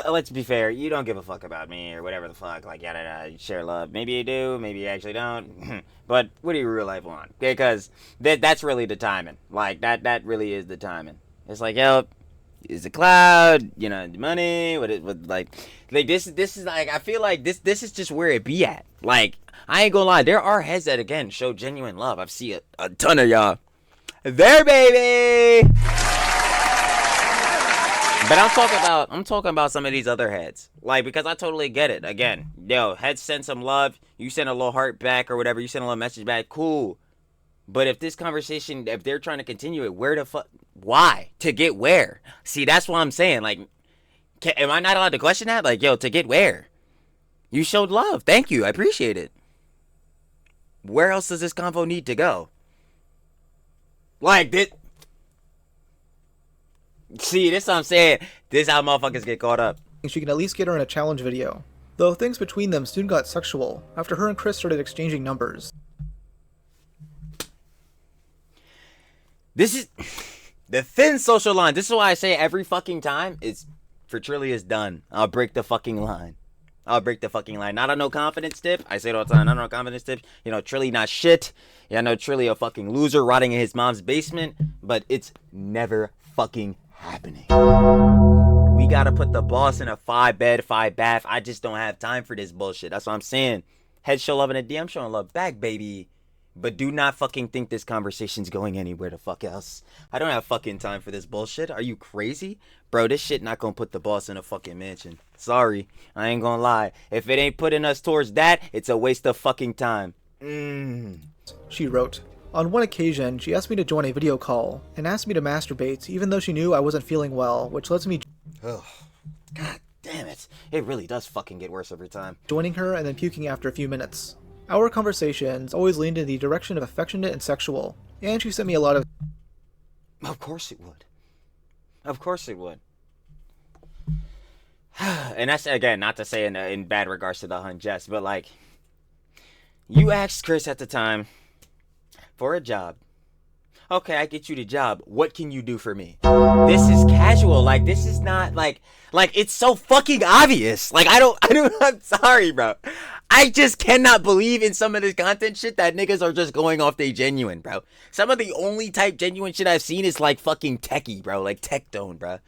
let's be fair, you don't give a fuck about me or whatever the fuck, like, yada yada, you share love. Maybe you do, maybe you actually don't. But what do you real life want? Because that's really the timing. Like, that really is the timing. It's like, yo, is the cloud, you know, the money, what like this is like, I feel like this is just where it be at. Like, I ain't gonna lie, there are heads that, again, show genuine love. I've seen a ton of y'all there, baby. But I'm talking about some of these other heads. Like, because I totally get it. Again, yo, heads send some love. You send a little heart back or whatever. You send a little message back. Cool. But if this conversation, if they're trying to continue it, where the fuck? Why? To get where? See, that's what I'm saying. Like, am I not allowed to question that? Like, yo, to get where? You showed love. Thank you. I appreciate it. Where else does this convo need to go? Like, this. See, this is what I'm saying. This is how motherfuckers get caught up. She can at least get her in a challenge video. Though things between them soon got sexual after her and Kris started exchanging numbers. This is the thin social line. This is why I say every fucking time is for Trilly is done. I'll break the fucking line. I'll break the fucking line. Not on no confidence tip. I say it all the time. Not on no confidence tip. You know, Trilly not shit. Yeah, I know Trilly a fucking loser rotting in his mom's basement. But it's never fucking happening. We gotta put the boss in a 5-bed, 5-bath. I just don't have time for this bullshit. That's what I'm saying. Head show love in a DM, showing love back, baby. But do not fucking think this conversation's going anywhere the fuck else. I don't have fucking time for this bullshit. Are you crazy? Bro, this shit not gonna put the boss in a fucking mansion. Sorry. I ain't gonna lie. If it ain't putting us towards that, it's a waste of fucking time. She wrote. On one occasion, she asked me to join a video call and asked me to masturbate even though she knew I wasn't feeling well, which led to me Oh, God damn it. It really does fucking get worse every time. joining her and then puking after a few minutes. Our conversations always leaned in the direction of affectionate and sexual, and she sent me a lot of Of course it would. Of course it would. And that's, again, not to say in bad regards to the Hun Jess, but like, you asked Kris at the time for a job. Okay, I get you the job. What can you do for me? This is casual. Like, this is not like it's so fucking obvious. Like, I'm sorry, bro. I just cannot believe in some of this content shit that niggas are just going off they genuine, bro. Some of the only type genuine shit I've seen is like fucking techie, bro. Like Tech-Tone, bro.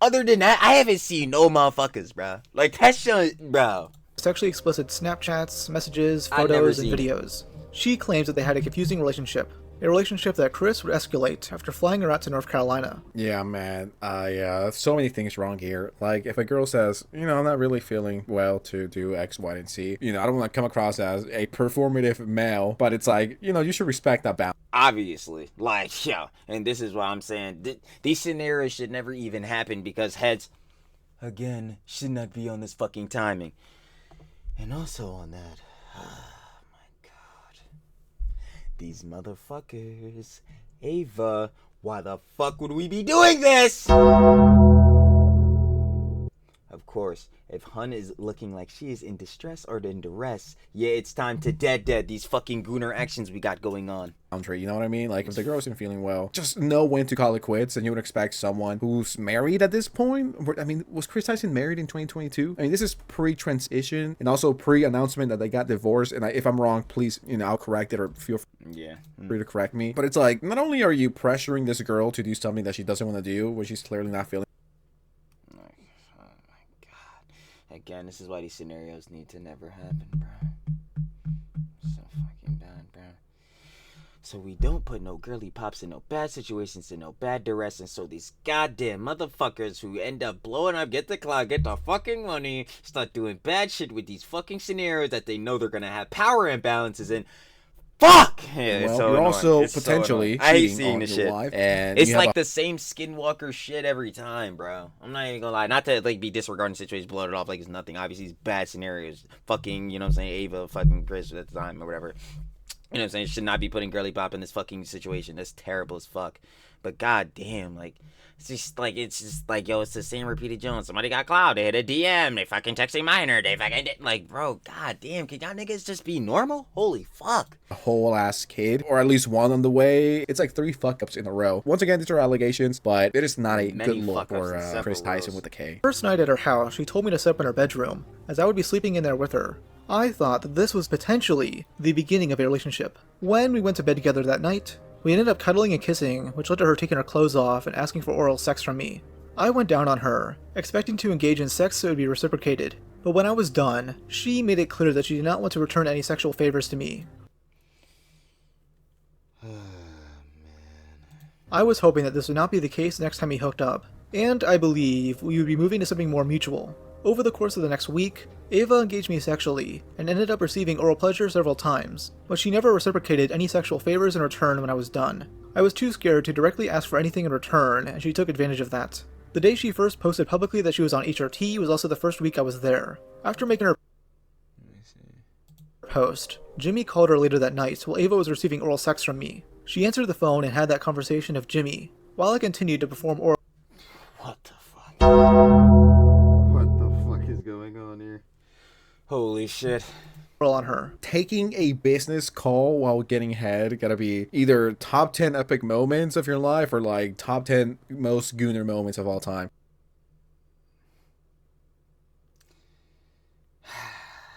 Other than that, I haven't seen no motherfuckers, bro. Like, that shit, bro. sexually explicit Snapchats, messages, I've never photos, and seen it. videos. She claims that they had a confusing relationship. A relationship that Kris would escalate after flying her out to North Carolina. Yeah, man. So many things wrong here. Like, if a girl says, you know, I'm not really feeling well to do X, Y, and Z, you know, I don't want to come across as a performative male, but it's like, you know, you should respect that balance. Obviously. Like, yeah. And this is why I'm saying these scenarios should never even happen because heads, again, should not be on this fucking timing. And also on that, these motherfuckers. Ava, why the fuck would we be doing this? Of course, if Hun is looking like she is in distress or in duress, yeah, it's time to dead these fucking gooner actions we got going on. You know what I mean? Like, if the girl isn't feeling well, just know when to call it quits, and you would expect someone who's married at this point. I mean, was Kris Tyson married in 2022? I mean, this is pre-transition and also pre-announcement that they got divorced. And if I'm wrong, please, you know, I'll correct it or feel free to correct me. But it's like, not only are you pressuring this girl to do something that she doesn't want to do, which she's clearly not feeling. Again, this is why these scenarios need to never happen, bro. So fucking done, bro. So we don't put no girly pops in no bad situations, in no bad duress, and so these goddamn motherfuckers who end up blowing up, get the clout, get the fucking money, start doing bad shit with these fucking scenarios that they know they're gonna have power imbalances in. Fuck! Yeah, Well, so you're annoying. also It's so potentially annoying. I hate cheating seeing on this your shit. wife, and It's you have like the same skinwalker shit every time, bro. I'm not even gonna lie. Not to like be disregarding situations, blow it off like it's nothing. Obviously, it's bad scenarios. Fucking, you know what I'm saying? Ava, fucking Kris at the time or whatever. You know what I'm saying? Should not be putting Girly Pop in this fucking situation. That's terrible as fuck. But goddamn, like, it's just like, yo, it's the same repeated Jones. Somebody got clout. They hit a DM. They fucking texting minor. They fucking did. Like, bro, goddamn, can y'all niggas just be normal? Holy fuck. A whole ass kid, or at least one on the way. It's like 3 fuck ups in a row. Once again, these are allegations, but it is not a good look for Kris Tyson with a K. First night at her house, she told me to sit up in her bedroom, as I would be sleeping in there with her. I thought that this was potentially the beginning of a relationship. When we went to bed together that night, we ended up cuddling and kissing, which led to her taking her clothes off and asking for oral sex from me. I went down on her, expecting to engage in sex that would be reciprocated, but when I was done, she made it clear that she did not want to return any sexual favors to me. I was hoping that this would not be the case next time we hooked up, and I believe we would be moving to something more mutual. Over the course of the next week, Ava engaged me sexually, and ended up receiving oral pleasure several times, but she never reciprocated any sexual favors in return when I was done. I was too scared to directly ask for anything in return, and she took advantage of that. The day she first posted publicly that she was on HRT was also the first week I was there. After making her post, Jimmy called her later that night while Ava was receiving oral sex from me. She answered the phone and had that conversation of Jimmy, while I continued to perform oral. What the fuck? What the fuck is going on here? Holy shit. On her. Taking a business call while getting head gotta be either top 10 epic moments of your life or like top 10 most gooner moments of all time.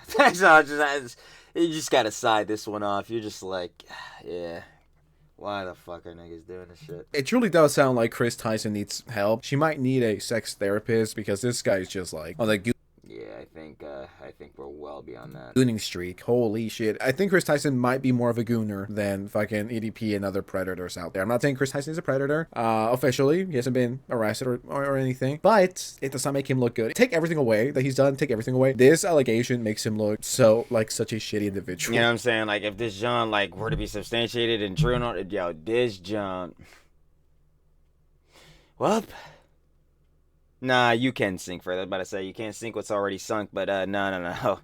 Thanks, you just gotta side this one off. You're just like, yeah. Why the fuck are niggas doing this shit? It truly does sound like Kris Tyson needs help. She might need a sex therapist because this guy's just like on the Yeah, I think we're well beyond that. gooning streak. Holy shit. I think Kris Tyson might be more of a gooner than fucking EDP and other predators out there. I'm not saying Kris Tyson is a predator. Officially, he hasn't been arrested or anything, but it does not make him look good. Take everything away that he's done. Take everything away. This allegation makes him look so like such a shitty individual. You know what I'm saying? Like, if this John like were to be substantiated and true, yo, this John. Well. Nah, you can sink further. I was about to say, you can't sink what's already sunk, but no.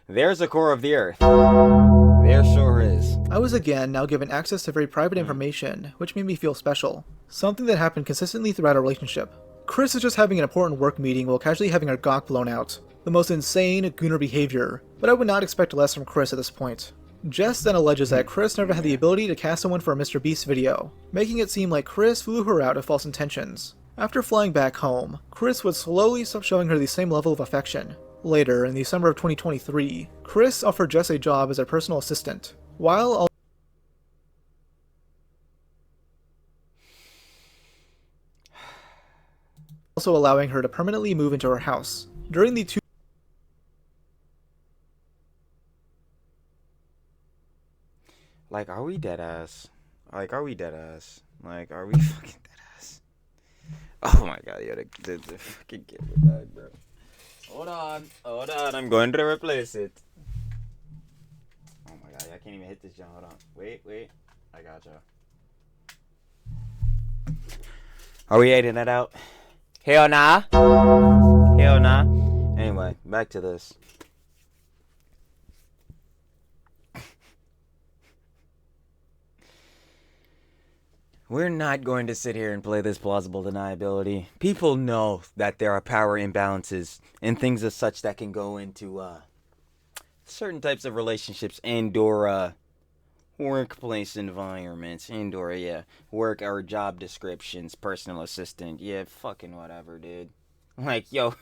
There's a core of the earth. There sure is. I was again now given access to very private information, which made me feel special. Something that happened consistently throughout our relationship. Kris is just having an important work meeting while casually having her gawk blown out. The most insane gooner behavior, but I would not expect less from Kris at this point. Jess then alleges that Kris never had the ability to cast someone for a Mr.Beast video, making it seem like Kris flew her out of false intentions. After flying back home, Kris would slowly stop showing her the same level of affection. Later, in the summer of 2023, Kris offered Jess a job as her personal assistant, while also allowing her to permanently move into her house. During the Like, are we dead ass? Like, are we dead ass? Like, are we fucking dead ass? Oh my god, yo, the fucking camera died, bro. Hold on, I'm going to replace it. Oh my god, I can't even hit this jump. Hold on. Wait, I gotcha. Are we editing that out? Hell nah. Anyway, back to this. We're not going to sit here and play this plausible deniability. People know that there are power imbalances and things as such that can go into certain types of relationships and/or workplace environments and/or work or job descriptions, personal assistant, fucking whatever, dude. Like, yo,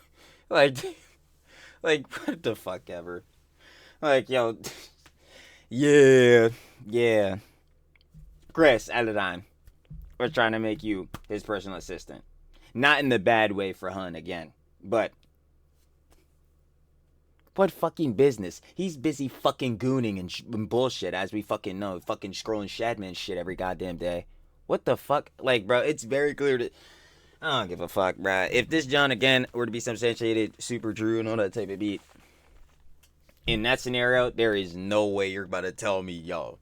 like what the fuck ever. Like, yo, yeah. Kris, at the time. We're trying to make you his personal assistant. Not in the bad way for Hun again. But what fucking business? He's busy fucking gooning and bullshit, as we fucking know. Fucking scrolling Shadman shit every goddamn day. What the fuck? Like, bro, it's very clear to... I don't give a fuck, bro. If this John, again, were to be substantiated, super true, and all that type of beat, in that scenario, there is no way you're about to tell me, yo...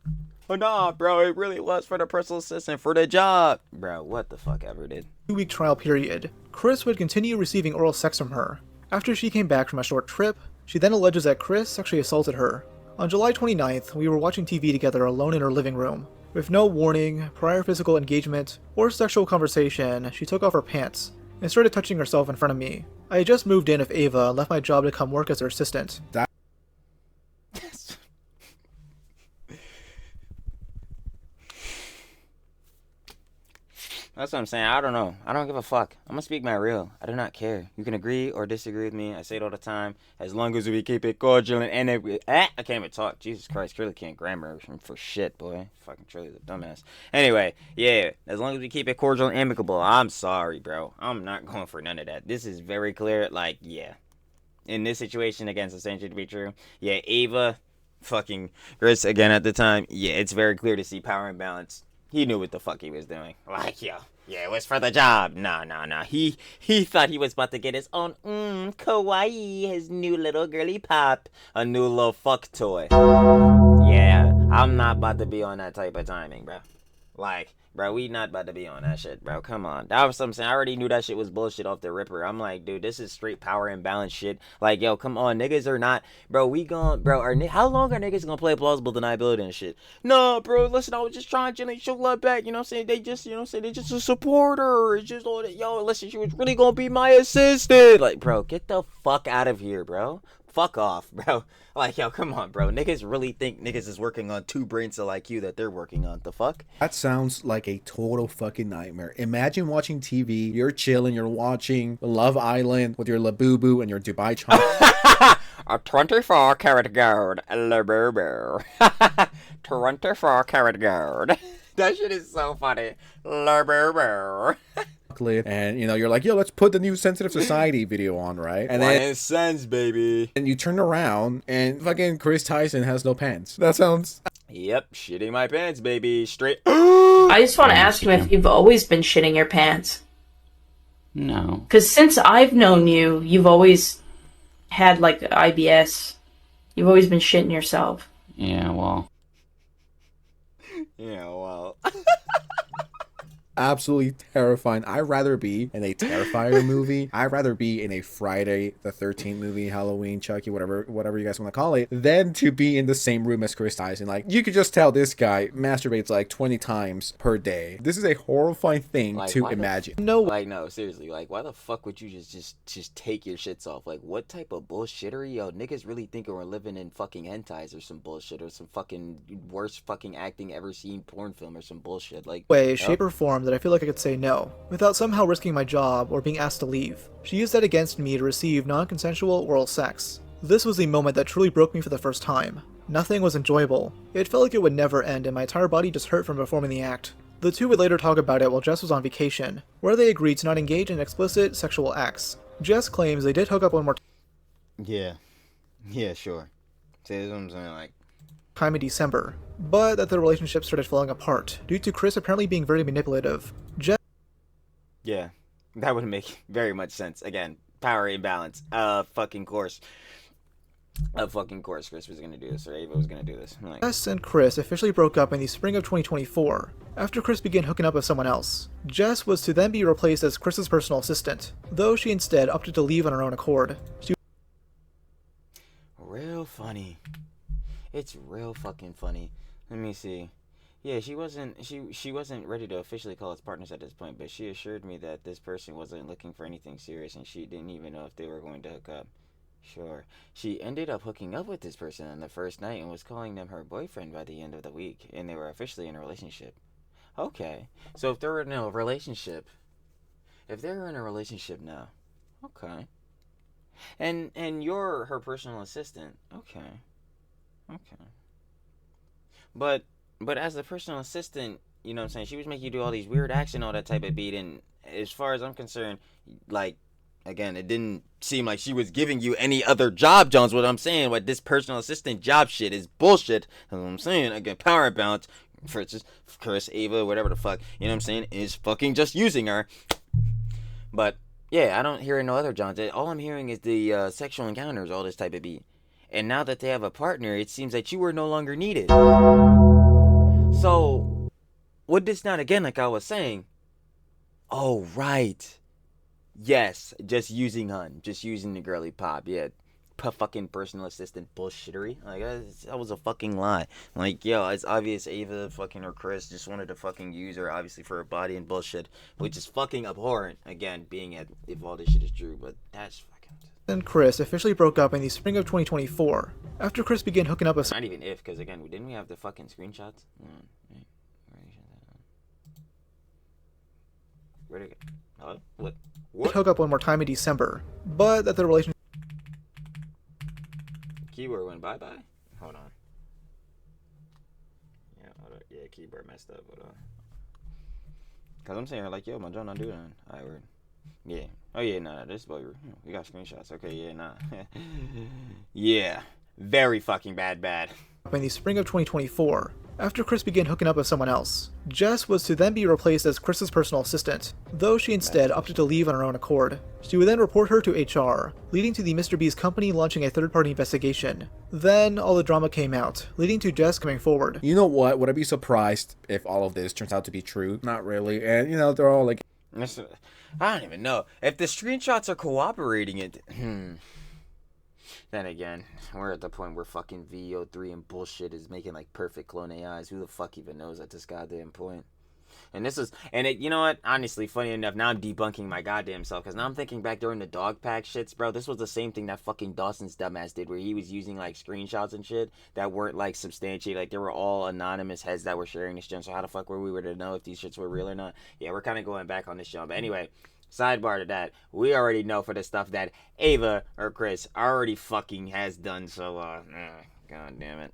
Oh, nah, bro, it really was for the personal assistant for the job. Bro, what the fuck ever, dude. 2-week trial period, Kris would continue receiving oral sex from her. After she came back from a short trip, she then alleges that Kris sexually assaulted her. On July 29th, we were watching TV together alone in her living room. With no warning, prior physical engagement, or sexual conversation, she took off her pants and started touching herself in front of me. I had just moved in with Ava and left my job to come work as her assistant. That's what I'm saying. I don't know. I don't give a fuck. I'm gonna speak my real. I do not care. You can agree or disagree with me. I say it all the time. As long as we keep it cordial and I can't even talk. Jesus Christ, Trilly can't grammar for shit, boy. Fucking Trilly's a dumbass. Anyway, yeah. As long as we keep it cordial and amicable. I'm sorry, bro. I'm not going for none of that. This is very clear. Like, yeah. In this situation, against the same shit to be true. Yeah, Ava, fucking Kris again at the time. Yeah, it's very clear to see power imbalance. He knew what the fuck he was doing. Like, yo, yeah, it was for the job. Nah. He thought he was about to get his own, kawaii, his new little girly pop, a new little fuck toy. Yeah, I'm not about to be on that type of timing, bro. Like, bro, we not about to be on that shit, bro. Come on. That was something. I already knew that shit was bullshit off the ripper. I'm like, dude, this is straight power imbalance shit. Like, yo, come on. Niggas are not, bro, how long are niggas gonna play plausible deniability and shit? No, bro, listen, I was just trying to show love back. You know what I'm saying? They just, they just a supporter. It's just all that, yo, listen, she was really gonna be my assistant. Like, bro, get the fuck out of here, bro. Fuck off, bro. Like, yo, come on, bro. Niggas really think niggas is working on two brain cell IQ that they're working on. The fuck? That sounds like a total fucking nightmare. Imagine watching TV, you're chilling, you're watching Love Island with your Labubu and your Dubai chomp. A 24-karat gold, Labubu. 24-karat gold. That shit is so funny. Labubu. And you're like, yo, let's put the new Sensitive Society video on, right? And then sense, baby. And you turn around and fucking Kris Tyson has no pants. That sounds. Yep, shitting my pants, baby. Straight. I just want to ask you if you've always been shitting your pants. No. Because since I've known you, you've always had like IBS. You've always been shitting yourself. Yeah, well. Absolutely terrifying. I'd rather be in a Terrifier movie. I'd rather be in a Friday the 13th movie, Halloween, Chucky, whatever you guys want to call it, than to be in the same room as Kris Tyson. Like, you could just tell this guy masturbates like 20 times per day. This is a horrifying thing to imagine. No, seriously. Like, why the fuck would you just take your shits off? Like, what type of bullshittery? Yo, niggas really think we're living in fucking hentais or some bullshit, or some fucking worst fucking acting ever seen porn film or some bullshit. Like, way, shape, or form that I feel like I could say no, without somehow risking my job or being asked to leave. She used that against me to receive non-consensual oral sex. This was the moment that truly broke me for the first time. Nothing was enjoyable. It felt like it would never end and my entire body just hurt from performing the act. The two would later talk about it while Jess was on vacation, where they agreed to not engage in explicit sexual acts. Jess claims they did hook up one more Yeah, sure. See, this is what I'm saying, like, time in December, but that the relationship started falling apart due to Kris apparently being very manipulative. Yeah, that would make very much sense. Again, power imbalance. Fucking course. Kris was gonna do this, or Ava was gonna do this. Like, Jess and Kris officially broke up in the spring of 2024, after Kris began hooking up with someone else. Jess was to then be replaced as Kris's personal assistant, though she instead opted to leave on her own accord. Real funny. It's real fucking funny. Let me see. Yeah, she wasn't ready to officially call us partners at this point, but she assured me that this person wasn't looking for anything serious and she didn't even know if they were going to hook up. Sure. She ended up hooking up with this person on the first night and was calling them her boyfriend by the end of the week, and they were officially in a relationship. Okay. So if they're in a relationship now. Okay. And you're her personal assistant. Okay. But as a personal assistant, you know what I'm saying, she was making you do all these weird acts and all that type of beat, and as far as I'm concerned, like, again, it didn't seem like she was giving you any other job, Jones. What I'm saying, what this personal assistant job shit is bullshit. That's what I'm saying. Again, power balance for just Kris, Ava, whatever the fuck, you know what I'm saying, is fucking just using her. But yeah, I don't hear no other Johns. All I'm hearing is the sexual encounters, all this type of beat. And now that they have a partner, it seems that you are no longer needed. So, would this not, again, like I was saying, oh, right. Yes, just using the girly pop, yeah. fucking personal assistant bullshittery. Like, that was a fucking lie. Like, yo, it's obvious Ava fucking or Kris just wanted to fucking use her, obviously, for her body and bullshit, which is fucking abhorrent. Again, being if all this shit is true, but that's fucking... And Kris officially broke up in the spring of 2024, after Kris began hooking up with... Not even if, because again, didn't we have the fucking screenshots? Where'd it go? Hello? What? Hook up one more time in December, but that the relationship... Keyboard went bye-bye? Hold on. Yeah, hold on. Yeah, keyboard messed up. Hold on. Because I'm saying, like, yo, my John not doing that. Alright, word. Yeah. Oh, yeah, nah, this is we got screenshots. Okay, yeah, nah. Yeah. Very fucking bad. In the spring of 2024, after Kris began hooking up with someone else. Jess was to then be replaced as Kris's personal assistant, though she instead opted to leave on her own accord. She would then report her to HR, leading to the Mr.Beast company launching a third-party investigation. Then, all the drama came out, leading to Jess coming forward. You know what? Would I be surprised if all of this turns out to be true? Not really. And, you know, they're all like... I don't even know. If the screenshots are cooperating it... Then again, we're at the point where fucking VO3 and bullshit is making like perfect clone AIs. Who the fuck even knows at this goddamn point? And this is, you know what? Honestly, funny enough, now I'm debunking my goddamn self, because now I'm thinking back during the dog pack shits, bro. This was the same thing that fucking Dawson's dumbass did, where he was using like screenshots and shit that weren't like substantiated. Like, they were all anonymous heads that were sharing this shit. So how the fuck were we to know if these shits were real or not? Yeah, we're kind of going back on this show. But anyway, sidebar to that, we already know for the stuff that Ava or Kris already fucking has done. So, god damn it.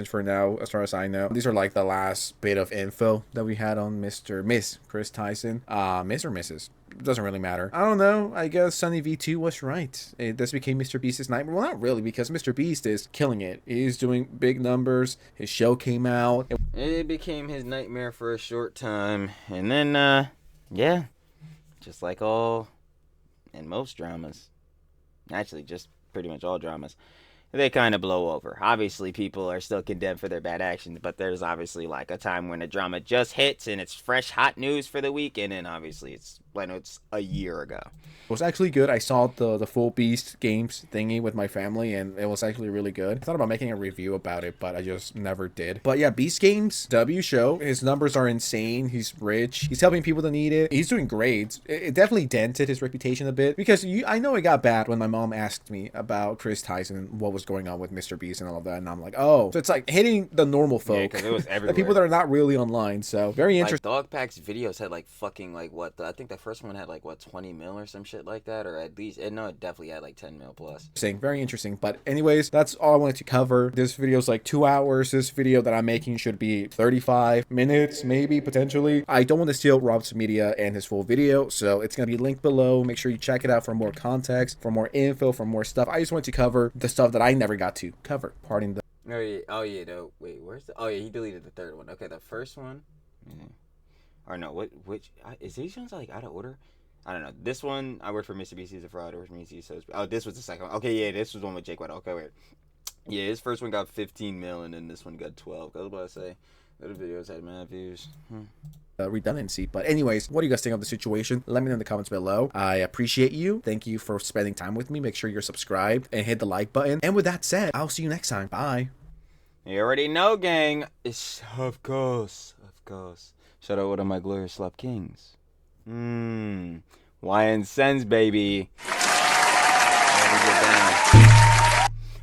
For now, as far as I know, these are like the last bit of info that we had on Miss Kris Tyson. Miss or Mrs. Doesn't really matter. I don't know. I guess Sunny V2 was right. This became Mr.Beast's nightmare. Well, not really, because Mr.Beast is killing it. He's doing big numbers. His show came out. It became his nightmare for a short time, and then yeah, just like all and most dramas, actually just pretty much all dramas, they kind of blow over. Obviously, people are still condemned for their bad actions, but there's obviously like a time when a drama just hits and it's fresh, hot news for the week, and then obviously it's a year ago. It was actually good. I saw the full Beast games thingy with my family, and it was actually really good. I thought about making a review about it, but I just never did. But yeah, Beast games, W show. His numbers are insane. He's rich. He's helping people that need it. He's doing great. It definitely dented his reputation a bit, because I know it got bad when my mom asked me about Kris Tyson, what was going on with Mr.Beast and all of that, and I'm like, oh, so it's like hitting the normal folk. Yeah, because it was everywhere. The people that are not really online. So very interesting. Like, Dogpack's videos had like fucking like what? I think the first one had like what, 20 mil or some shit like that, or at least it definitely had like 10 mil plus. Very interesting. But anyways, that's all I wanted to cover. This video is like 2 hours. This video that I'm making should be 35 minutes, maybe, potentially. I don't want to steal Rob's media and his full video, so it's gonna be linked below. Make sure you check it out for more context, for more info, for more stuff. I just wanted to cover the stuff that I never got to cover. Pardon the... Oh yeah, no, wait, where's the... Oh yeah, he deleted the third one. Okay, the first one... Or no, which... Is these ones like out of order? I don't know. This one, I worked for Mr.Beast, he's a fraud. I worked for Mr.Beast, so... Oh, this was the second one. Okay, yeah, this was one with Jake White. Okay, wait. Yeah, his first one got 15 mil, and then this one got 12. I was about to say, the other videos had mad views. Redundancy. But anyways, what do you guys think of the situation? Let me know in the comments below. I appreciate you. Thank you for spending time with me. Make sure you're subscribed and hit the like button. And with that said, I'll see you next time. Bye. You already know, gang. It's of course. Shout out one of my glorious slap kings. YN Sens, baby.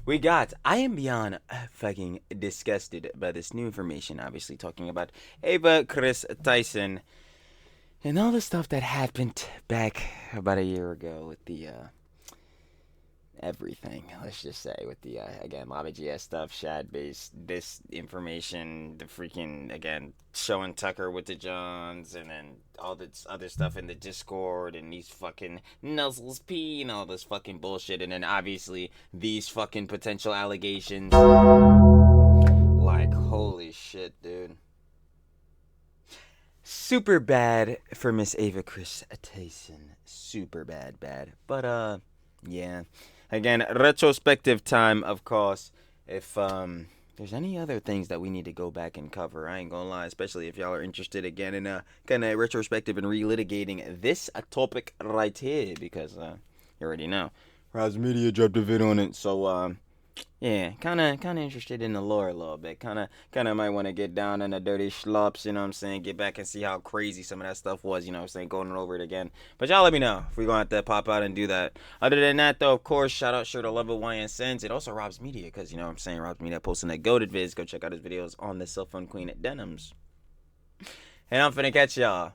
We got, I am beyond fucking disgusted by this new information, obviously talking about Ava Kris Tyson and all the stuff that happened back about a year ago with the, everything, let's just say, with the, again, Lava GS stuff, Shad-based, this information, the freaking, again, showing Tucker with the Johns, and then all this other stuff in the Discord, and these fucking Nuzzles P, and all this fucking bullshit, and then obviously these fucking potential allegations. Like, holy shit, dude. Super bad for Miss Ava Kris Tyson. Super bad. But, yeah. Again, retrospective time, of course. If there's any other things that we need to go back and cover, I ain't gonna lie, especially if y'all are interested again in kind of retrospective and relitigating this topic right here, because you already know. Rob's Media dropped a vid on it, so yeah, kind of interested in the lore a little bit. Kind of might want to get down in the dirty schlups, you know what I'm saying? Get back and see how crazy some of that stuff was, you know what I'm saying? Going over it again. But y'all let me know if we're going to have to pop out and do that. Other than that, though, of course, shout out Sure to Love It YN Sends. It also Rob's Media, because, you know what I'm saying? Rob's Media posting the goated vids. Go check out his videos on the Cell Phone Queen at Denims. And I'm finna catch y'all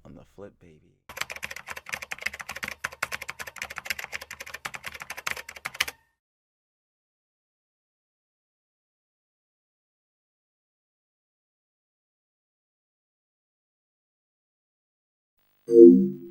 on the flip, baby. you